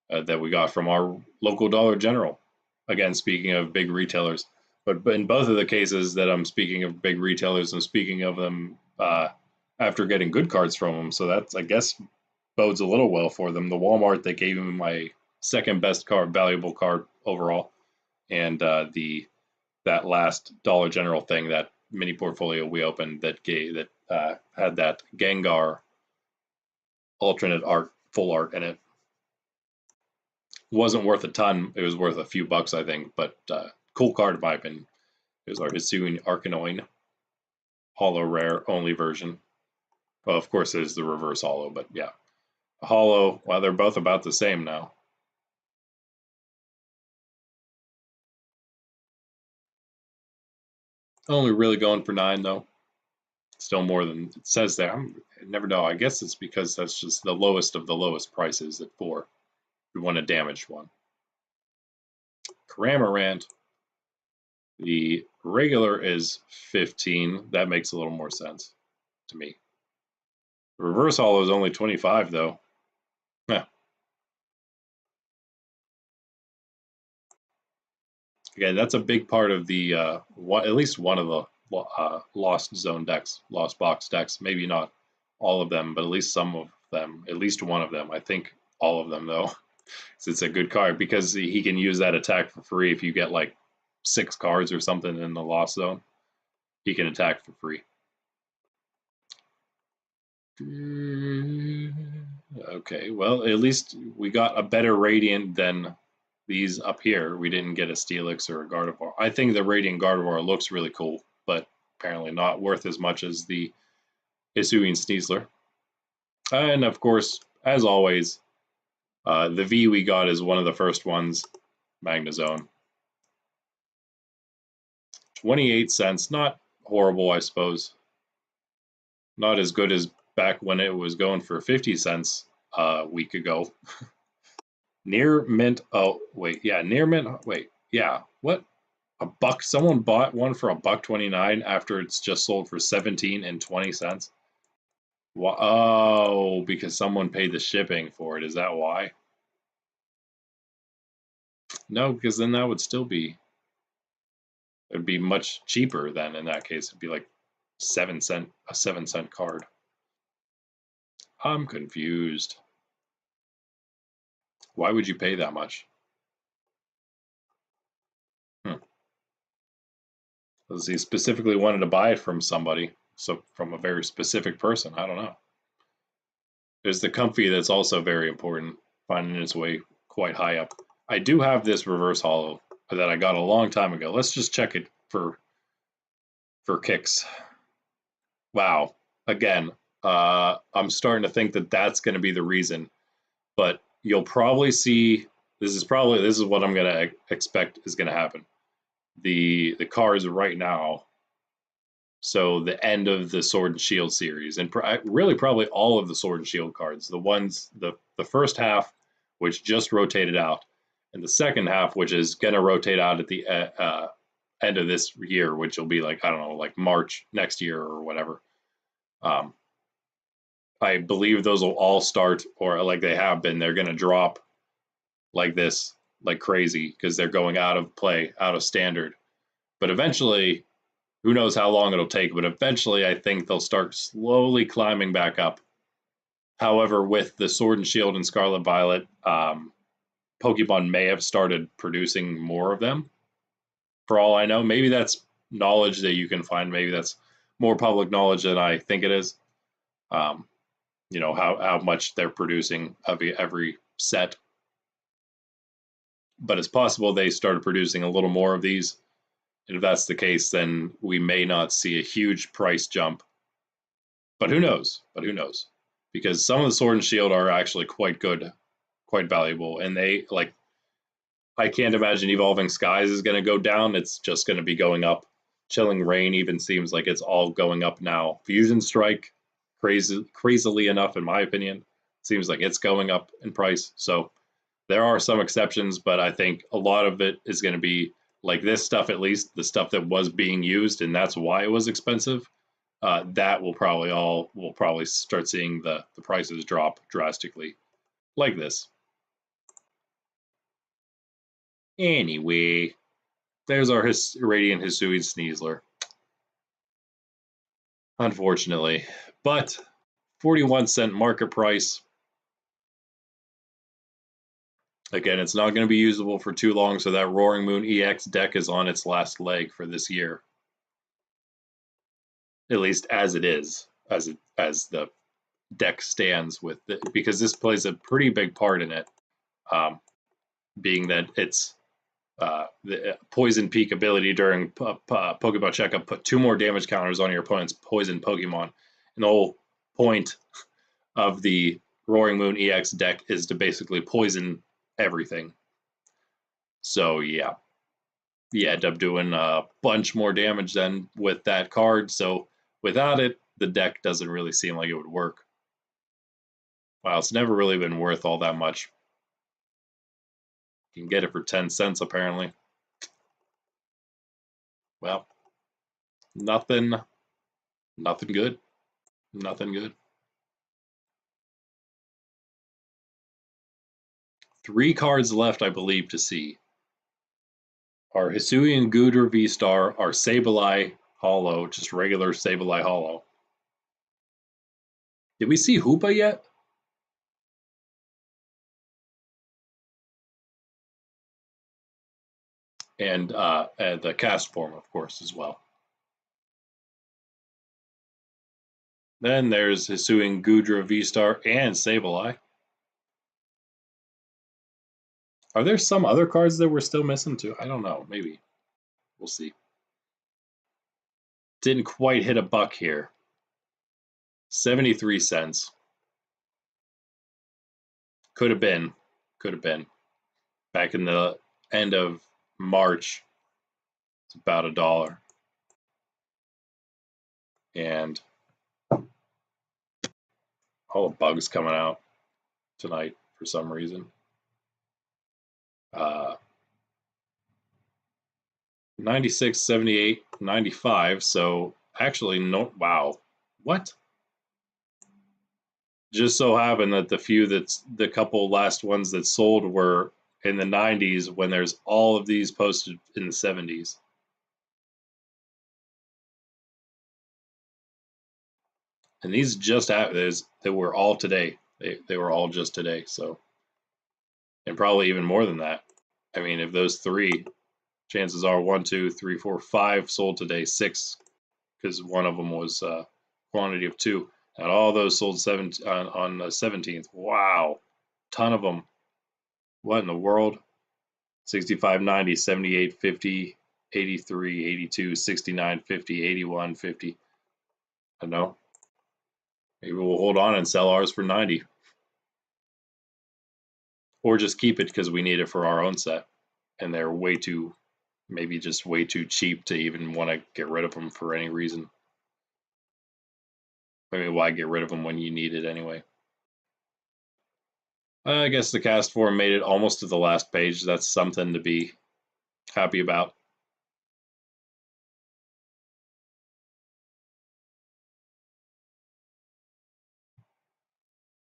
that we got from our local Dollar General. Again, speaking of big retailers, but in both of the cases that I'm speaking of big retailers, I'm speaking of them after getting good cards from them. So that's, I guess, bodes a little well for them. The Walmart, they gave me my second best card, valuable card overall, and that last Dollar General thing, that mini portfolio we opened that had that Gengar alternate art, full art in it. Wasn't worth a ton. It was worth a few bucks, I think, but cool card in my opinion. It was our Hisuian Arcanine holo rare only version. Well, of course, there's the reverse holo, but yeah. A holo, well, they're both about the same now. Only really going for 9 though. Still more than it says there. I never know. I guess it's because that's just the lowest of the lowest prices at 4. We want a damaged one. Cramorant. The regular is 15. That makes a little more sense to me. The reverse holo is only 25 though. Yeah. Again, that's a big part of the at least one of the Lost Zone decks, Lost Box decks. Maybe not all of them, but at least some of them. At least one of them. I think all of them though. It's a good card because he can use that attack for free if you get like 6 cards or something in the Lost Zone. He can attack for free. Okay, well, at least we got a better Radiant than these up here. We didn't get a Steelix or a Gardevoir. I think the Radiant Gardevoir looks really cool, but apparently not worth as much as the Hisuian Sneasler. And of course, as always, the V we got is one of the first ones, Magnezone. 28 cents, not horrible, I suppose. Not as good as back when it was going for 50 cents a week ago. Near mint, oh, wait, yeah, near mint, wait, yeah, what? A buck, someone bought one for $1.29 after it's just sold for 17 and 20 cents. Oh, because someone paid the shipping for it, is that why? No, because then that would still be, it'd be much cheaper then in that case. It'd be like a 7-cent card. I'm confused. Why would you pay that much? Because he specifically wanted to buy it from somebody, so from a very specific person. I don't know. There's the comfy that's also very important, finding its way quite high up. I do have this reverse holo that I got a long time ago. Let's just check it for kicks. Wow. Again, I'm starting to think that that's going to be the reason, but you'll probably see this is what I'm going to expect is going to happen. The cards right now, so the end of the Sword and Shield series, and really probably all of the Sword and Shield cards, the ones the first half which just rotated out, and the second half which is going to rotate out at the end of this year, which will be like, I don't know, like March next year or whatever. I believe those will all start, or like they have been, they're going to drop like this, like crazy, because they're going out of play, out of standard. But eventually, who knows how long it'll take, but eventually I think they'll start slowly climbing back up. However, with the Sword and Shield and Scarlet Violet, Pokemon may have started producing more of them. For all I know, maybe that's knowledge that you can find. Maybe that's more public knowledge than I think it is. You know, how much they're producing of every set. But it's possible they started producing a little more of these. And if that's the case, then we may not see a huge price jump. But who knows? Because some of the Sword and Shield are actually quite good, quite valuable. And they, like, I can't imagine Evolving Skies is going to go down. It's just going to be going up. Chilling Rain even seems like it's all going up now. Fusion Strike, crazily enough, in my opinion, seems like it's going up in price. So there are some exceptions, but I think a lot of it is going to be like this stuff, at least the stuff that was being used, and that's why it was expensive. That we'll probably start seeing the prices drop drastically, like this. Anyway, there's our Radiant Hisuian Sneasler. Unfortunately, but 41-cent market price. Again, it's not going to be usable for too long, so that Roaring Moon EX deck is on its last leg for this year. At least as it is, as the deck stands with it, because this plays a pretty big part in it, being that it's the Poison Peak ability during Pokemon Checkup, put 2 more damage counters on your opponent's poison Pokemon. And the whole point of the Roaring Moon EX deck is to basically poison everything. So yeah, you end up doing a bunch more damage than with that card. So without it, the deck doesn't really seem like it would work. Wow, it's never really been worth all that much. You can get it for 10 cents apparently. Well, nothing good. Nothing good. 3 cards left, I believe, to see. Our Hisuian Goodra V-Star, our Sableye Holo, just regular Sableye Holo. Did we see Hoopa yet? And the cast form, of course, as well. Then there's Hisuian Goodra V-Star and Sableye. Are there some other cards that we're still missing too? I don't know. Maybe. We'll see. Didn't quite hit a buck here. 73 cents. Could have been. Back in the end of March, it's about $1. And all the bugs coming out tonight for some reason. 96, 78, 95. So actually, no, wow. What? Just so happened that the couple last ones that sold were in the 90s when there's all of these posted in the 70s. And these just they were all today. They were all just today. So, and probably even more than that. I mean, if those three, chances are 1, 2, 3, 4, 5 sold today, 6, because one of them was quantity of 2. And all those sold on the 17th. Wow, ton of them. What in the world? 65, 90, 78, 50, 83, 82, 69, 50, 81, 50. I don't know. Maybe we'll hold on and sell ours for 90. Or just keep it because we need it for our own set. And they're maybe just way too cheap to even want to get rid of them for any reason. I mean, why get rid of them when you need it anyway? I guess the cast form made it almost to the last page. That's something to be happy about.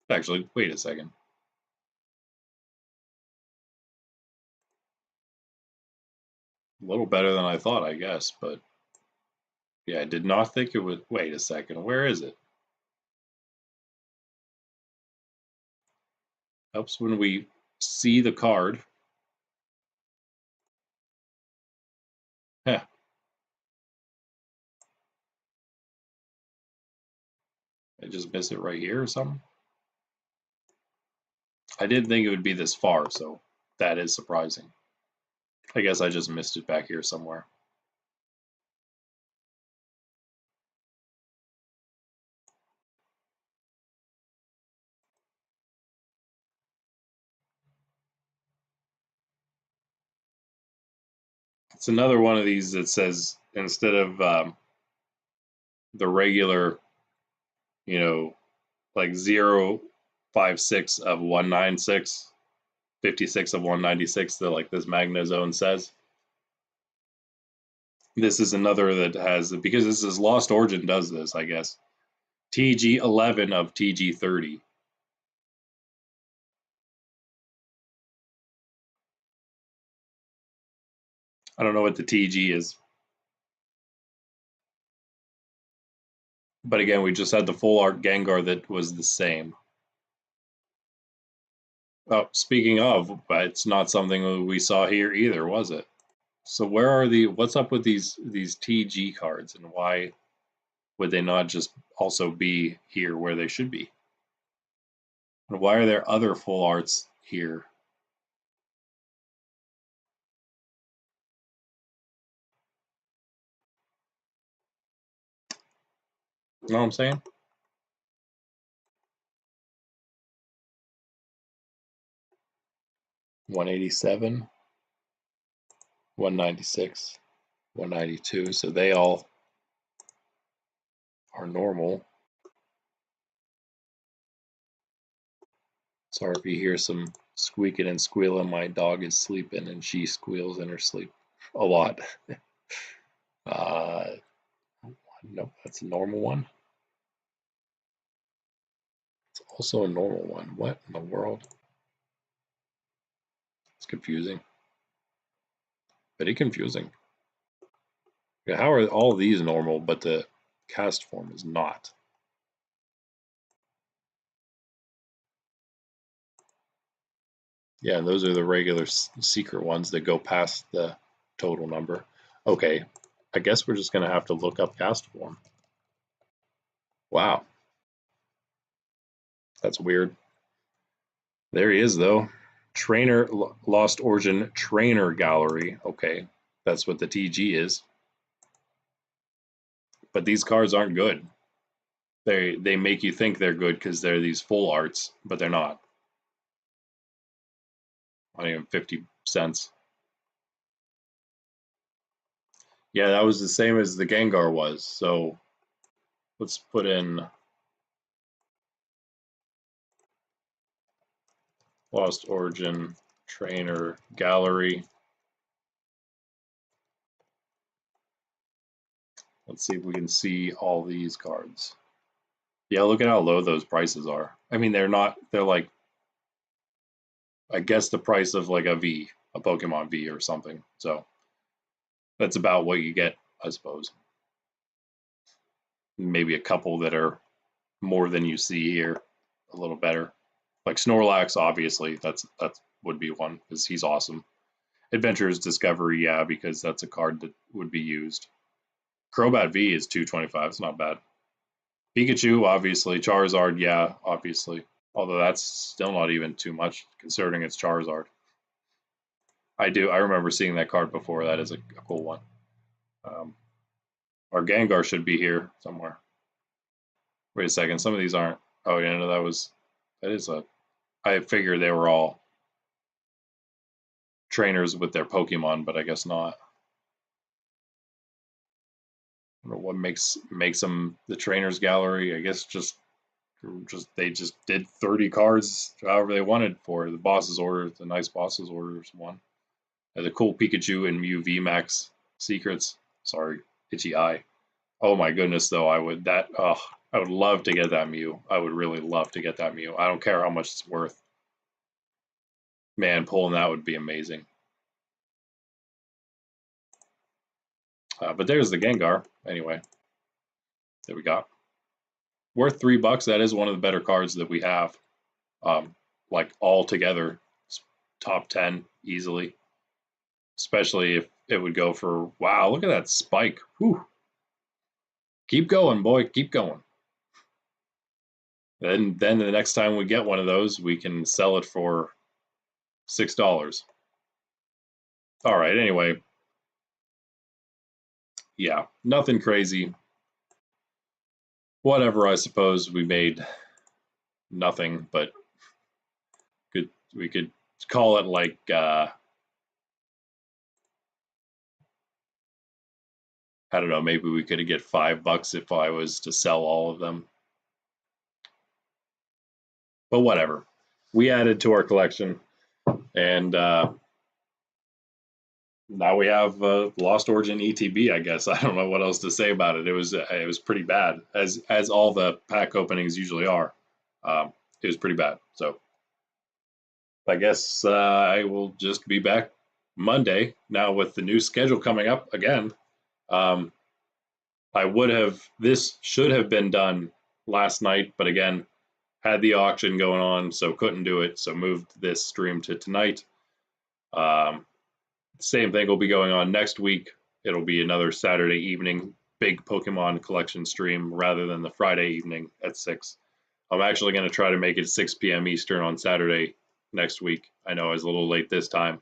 Actually, wait a second. A little better than I thought, I guess, but yeah, I did not think it would. Wait a second, where is it? Helps when we see the card. Heh. I just missed it right here or something. I didn't think it would be this far, so that is surprising. I guess I just missed it back here somewhere. It's another one of these that says instead of the regular, like 056 of 196, 56 of 196, that like this Magnazone says. This is another that has, because this is Lost Origin does this, I guess. TG11 of TG30. I don't know what the TG is. But again, we just had the full art Gengar that was the same. Oh, speaking of, it's not something we saw here either, was it? So where are what's up with these TG cards, and why would they not just also be here where they should be? And why are there other full arts here? You know what I'm saying? 187, 196, 192. So they all are normal. Sorry if you hear some squeaking and squealing. My dog is sleeping and she squeals in her sleep a lot. Nope, that's a normal one. It's also a normal one. What in the world? It's confusing. Very confusing. Yeah, how are all these normal, but the cast form is not? Yeah, and those are the regular secret ones that go past the total number. Okay, I guess we're just going to have to look up cast form. Wow. That's weird. There he is, though. Trainer, Lost Origin Trainer Gallery. Okay, that's what the TG is. But these cards aren't good. They make you think they're good because they're these full arts, but they're not. Not even 50 cents. Yeah, that was the same as the Gengar was. So let's put in Lost Origin Trainer Gallery. Let's see if we can see all these cards. Yeah, look at how low those prices are. I mean, they're like, I guess the price of like a Pokemon V or something. So that's about what you get, I suppose. Maybe a couple that are more than you see here, a little better. Like Snorlax, obviously, that would be one because he's awesome. Adventurers Discovery, yeah, because that's a card that would be used. Crobat V is 225. It's not bad. Pikachu, obviously. Charizard, yeah, obviously. Although that's still not even too much considering it's Charizard. I remember seeing that card before. That is a cool one. Our Gengar should be here somewhere. Wait a second. Some of these aren't. Oh, yeah, no, that is a. I figured they were all trainers with their Pokemon, but I guess not. I don't know what makes them the trainers gallery. I guess they just did 30 cards however they wanted for the boss's order. The nice boss's orders one. The cool Pikachu and Mew VMAX secrets. Sorry, itchy eye. Oh my goodness, though, I would love to get that Mew. I would really love to get that Mew. I don't care how much it's worth. Man, pulling that would be amazing. But there's the Gengar. Anyway, there we go. Worth $3. That is one of the better cards that we have. Like all together, top 10 easily. Especially if it would go for, wow, look at that spike. Whew. Keep going, boy. Keep going. Then the next time we get one of those, we can sell it for $6. All right, anyway. Yeah, nothing crazy. Whatever, I suppose. We made nothing, but we could call it like I don't know, maybe we could get $5 if I was to sell all of them. But whatever. We added to our collection, and now we have Lost Origin ETB, I guess. I don't know what else to say about it. It was pretty bad, as all the pack openings usually are. It was pretty bad. So I guess I will just be back Monday now with the new schedule coming up again. This should have been done last night, but again, had the auction going on, so couldn't do it. So moved this stream to tonight. Same thing will be going on next week. It'll be another Saturday evening big Pokemon collection stream rather than the Friday evening at 6. I'm actually going to try to make it 6 p.m. Eastern on Saturday next week. I know I was a little late this time.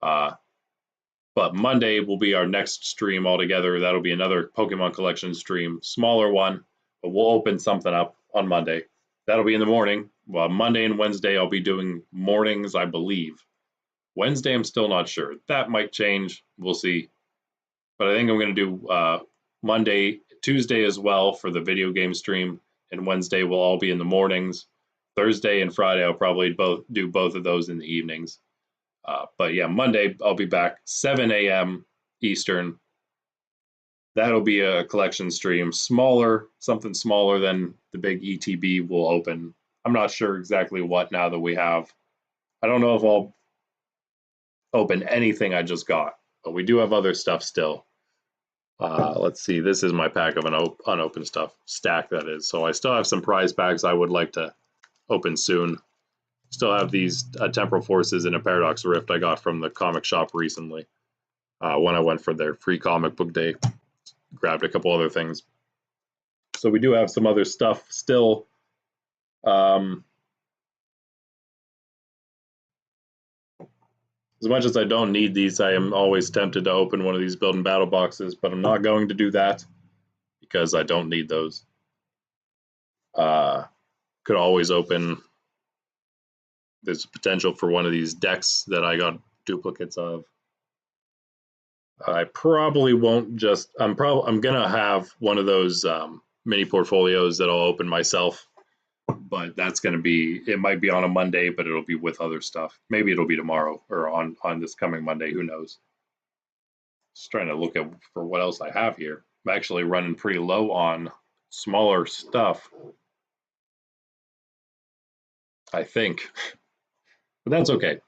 But Monday will be our next stream altogether. That'll be another Pokemon collection stream, smaller one, but we'll open something up on Monday. That'll be in the morning. Well, Monday and Wednesday I'll be doing mornings, I believe. Wednesday I'm still not sure. That might change. We'll see. But I think I'm going to do Monday, Tuesday as well for the video game stream, and Wednesday will all be in the mornings. Thursday and Friday I'll probably do both of those in the evenings. But yeah, Monday I'll be back 7 a.m. Eastern. That'll be a collection stream, something smaller than the big ETB will open. I'm not sure exactly what now that we have. I don't know if I'll open anything I just got, but we do have other stuff still. Let's see. This is my pack of unopened stuff stack, that is. So I still have some prize packs I would like to open soon. Still have these Temporal Forces and a Paradox Rift I got from the comic shop recently. When I went for their free comic book day, grabbed a couple other things. So we do have some other stuff still. As much as I don't need these, I am always tempted to open one of these build and battle boxes, but I'm not going to do that because I don't need those. Could always open. There's potential for one of these decks that I got duplicates of. I probably won't just. I'm gonna have one of those mini portfolios that I'll open myself, but that's gonna be. It might be on a Monday, but it'll be with other stuff. Maybe it'll be tomorrow or on this coming Monday. Who knows? Just trying to look at for what else I have here. I'm actually running pretty low on smaller stuff, I think, but that's okay.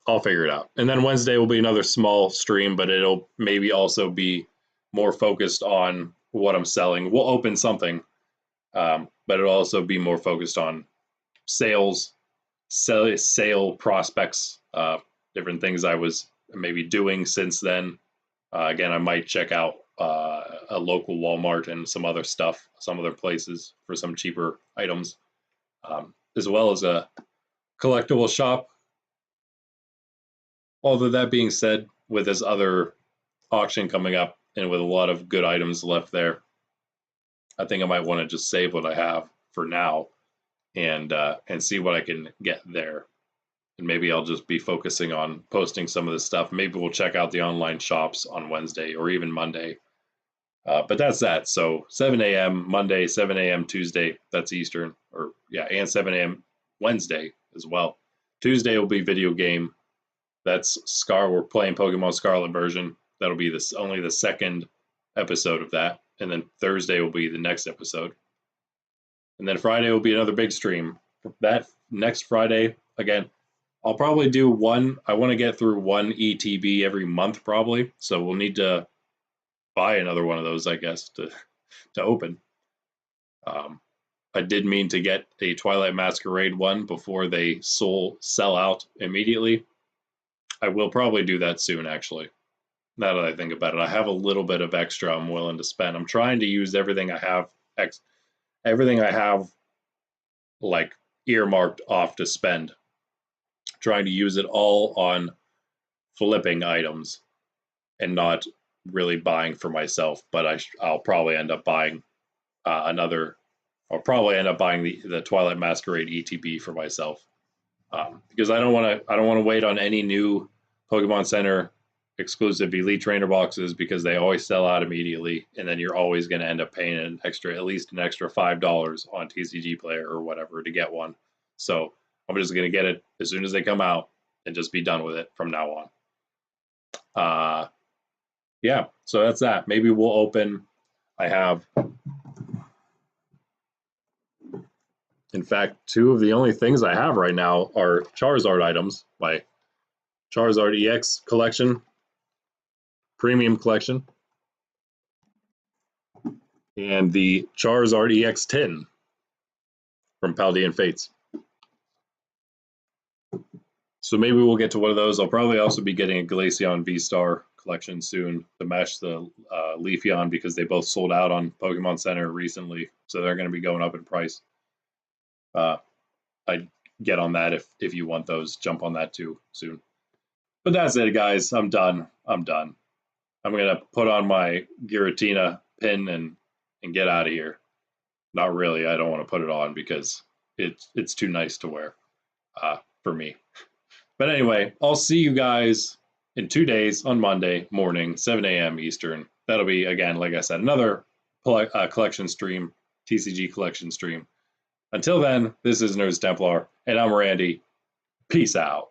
I'll figure it out. And then Wednesday will be another small stream, but it'll maybe also be more focused on what I'm selling. We'll open something, but it'll also be more focused on sales, sale prospects, different things I was maybe doing since then. Again, I might check out a local Walmart and some other stuff, some other places for some cheaper items, as well as a collectible shop. Although that being said, with this other auction coming up and with a lot of good items left there, I think I might want to just save what I have for now and see what I can get there. And maybe I'll just be focusing on posting some of this stuff. Maybe we'll check out the online shops on Wednesday or even Monday. But that's that. So 7 a.m. Monday, 7 a.m. Tuesday, that's Eastern, or yeah, and 7 a.m. Wednesday as well. Tuesday will be video game. That's we're playing Pokemon Scarlet version. That'll be only the second episode of that. And then Thursday will be the next episode. And then Friday will be another big stream. That next Friday, again, I'll probably do one. I want to get through one ETB every month probably. So we'll need to buy another one of those, I guess, to open. I did mean to get a Twilight Masquerade one before they sell out immediately. I will probably do that soon, actually. Now that I think about it, I have a little bit of extra I'm willing to spend. I'm trying to use everything I have, like earmarked off to spend. Trying to use it all on flipping items and not really buying for myself. But I'll probably end up buying I'll probably end up buying the Twilight Masquerade ETB for myself. Because I don't want to wait on any new Pokemon Center exclusive Elite Trainer boxes because they always sell out immediately, and then you're always going to end up paying at least an extra $5 on TCGPlayer or whatever to get one. So I'm just going to get it as soon as they come out and just be done with it from now on. Yeah, so that's that. Maybe we'll open. I have. In fact, two of the only things I have right now are Charizard items, my Charizard EX collection, premium collection, and the Charizard EX tin from Paldean Fates. So maybe we'll get to one of those. I'll probably also be getting a Glaceon V-Star collection soon to match the Leafeon because they both sold out on Pokemon Center recently, so they're going to be going up in price. I'd get on that if you want those. Jump on that too soon. But that's it, guys. I'm done. I'm going to put on my Giratina pin and get out of here. Not really. I don't want to put it on because it's too nice to wear for me. But anyway, I'll see you guys in 2 days on Monday morning, 7 a.m. Eastern. That'll be, again, like I said, another collection stream, TCG collection stream. Until then, this is Nerds Templar, and I'm Randy. Peace out.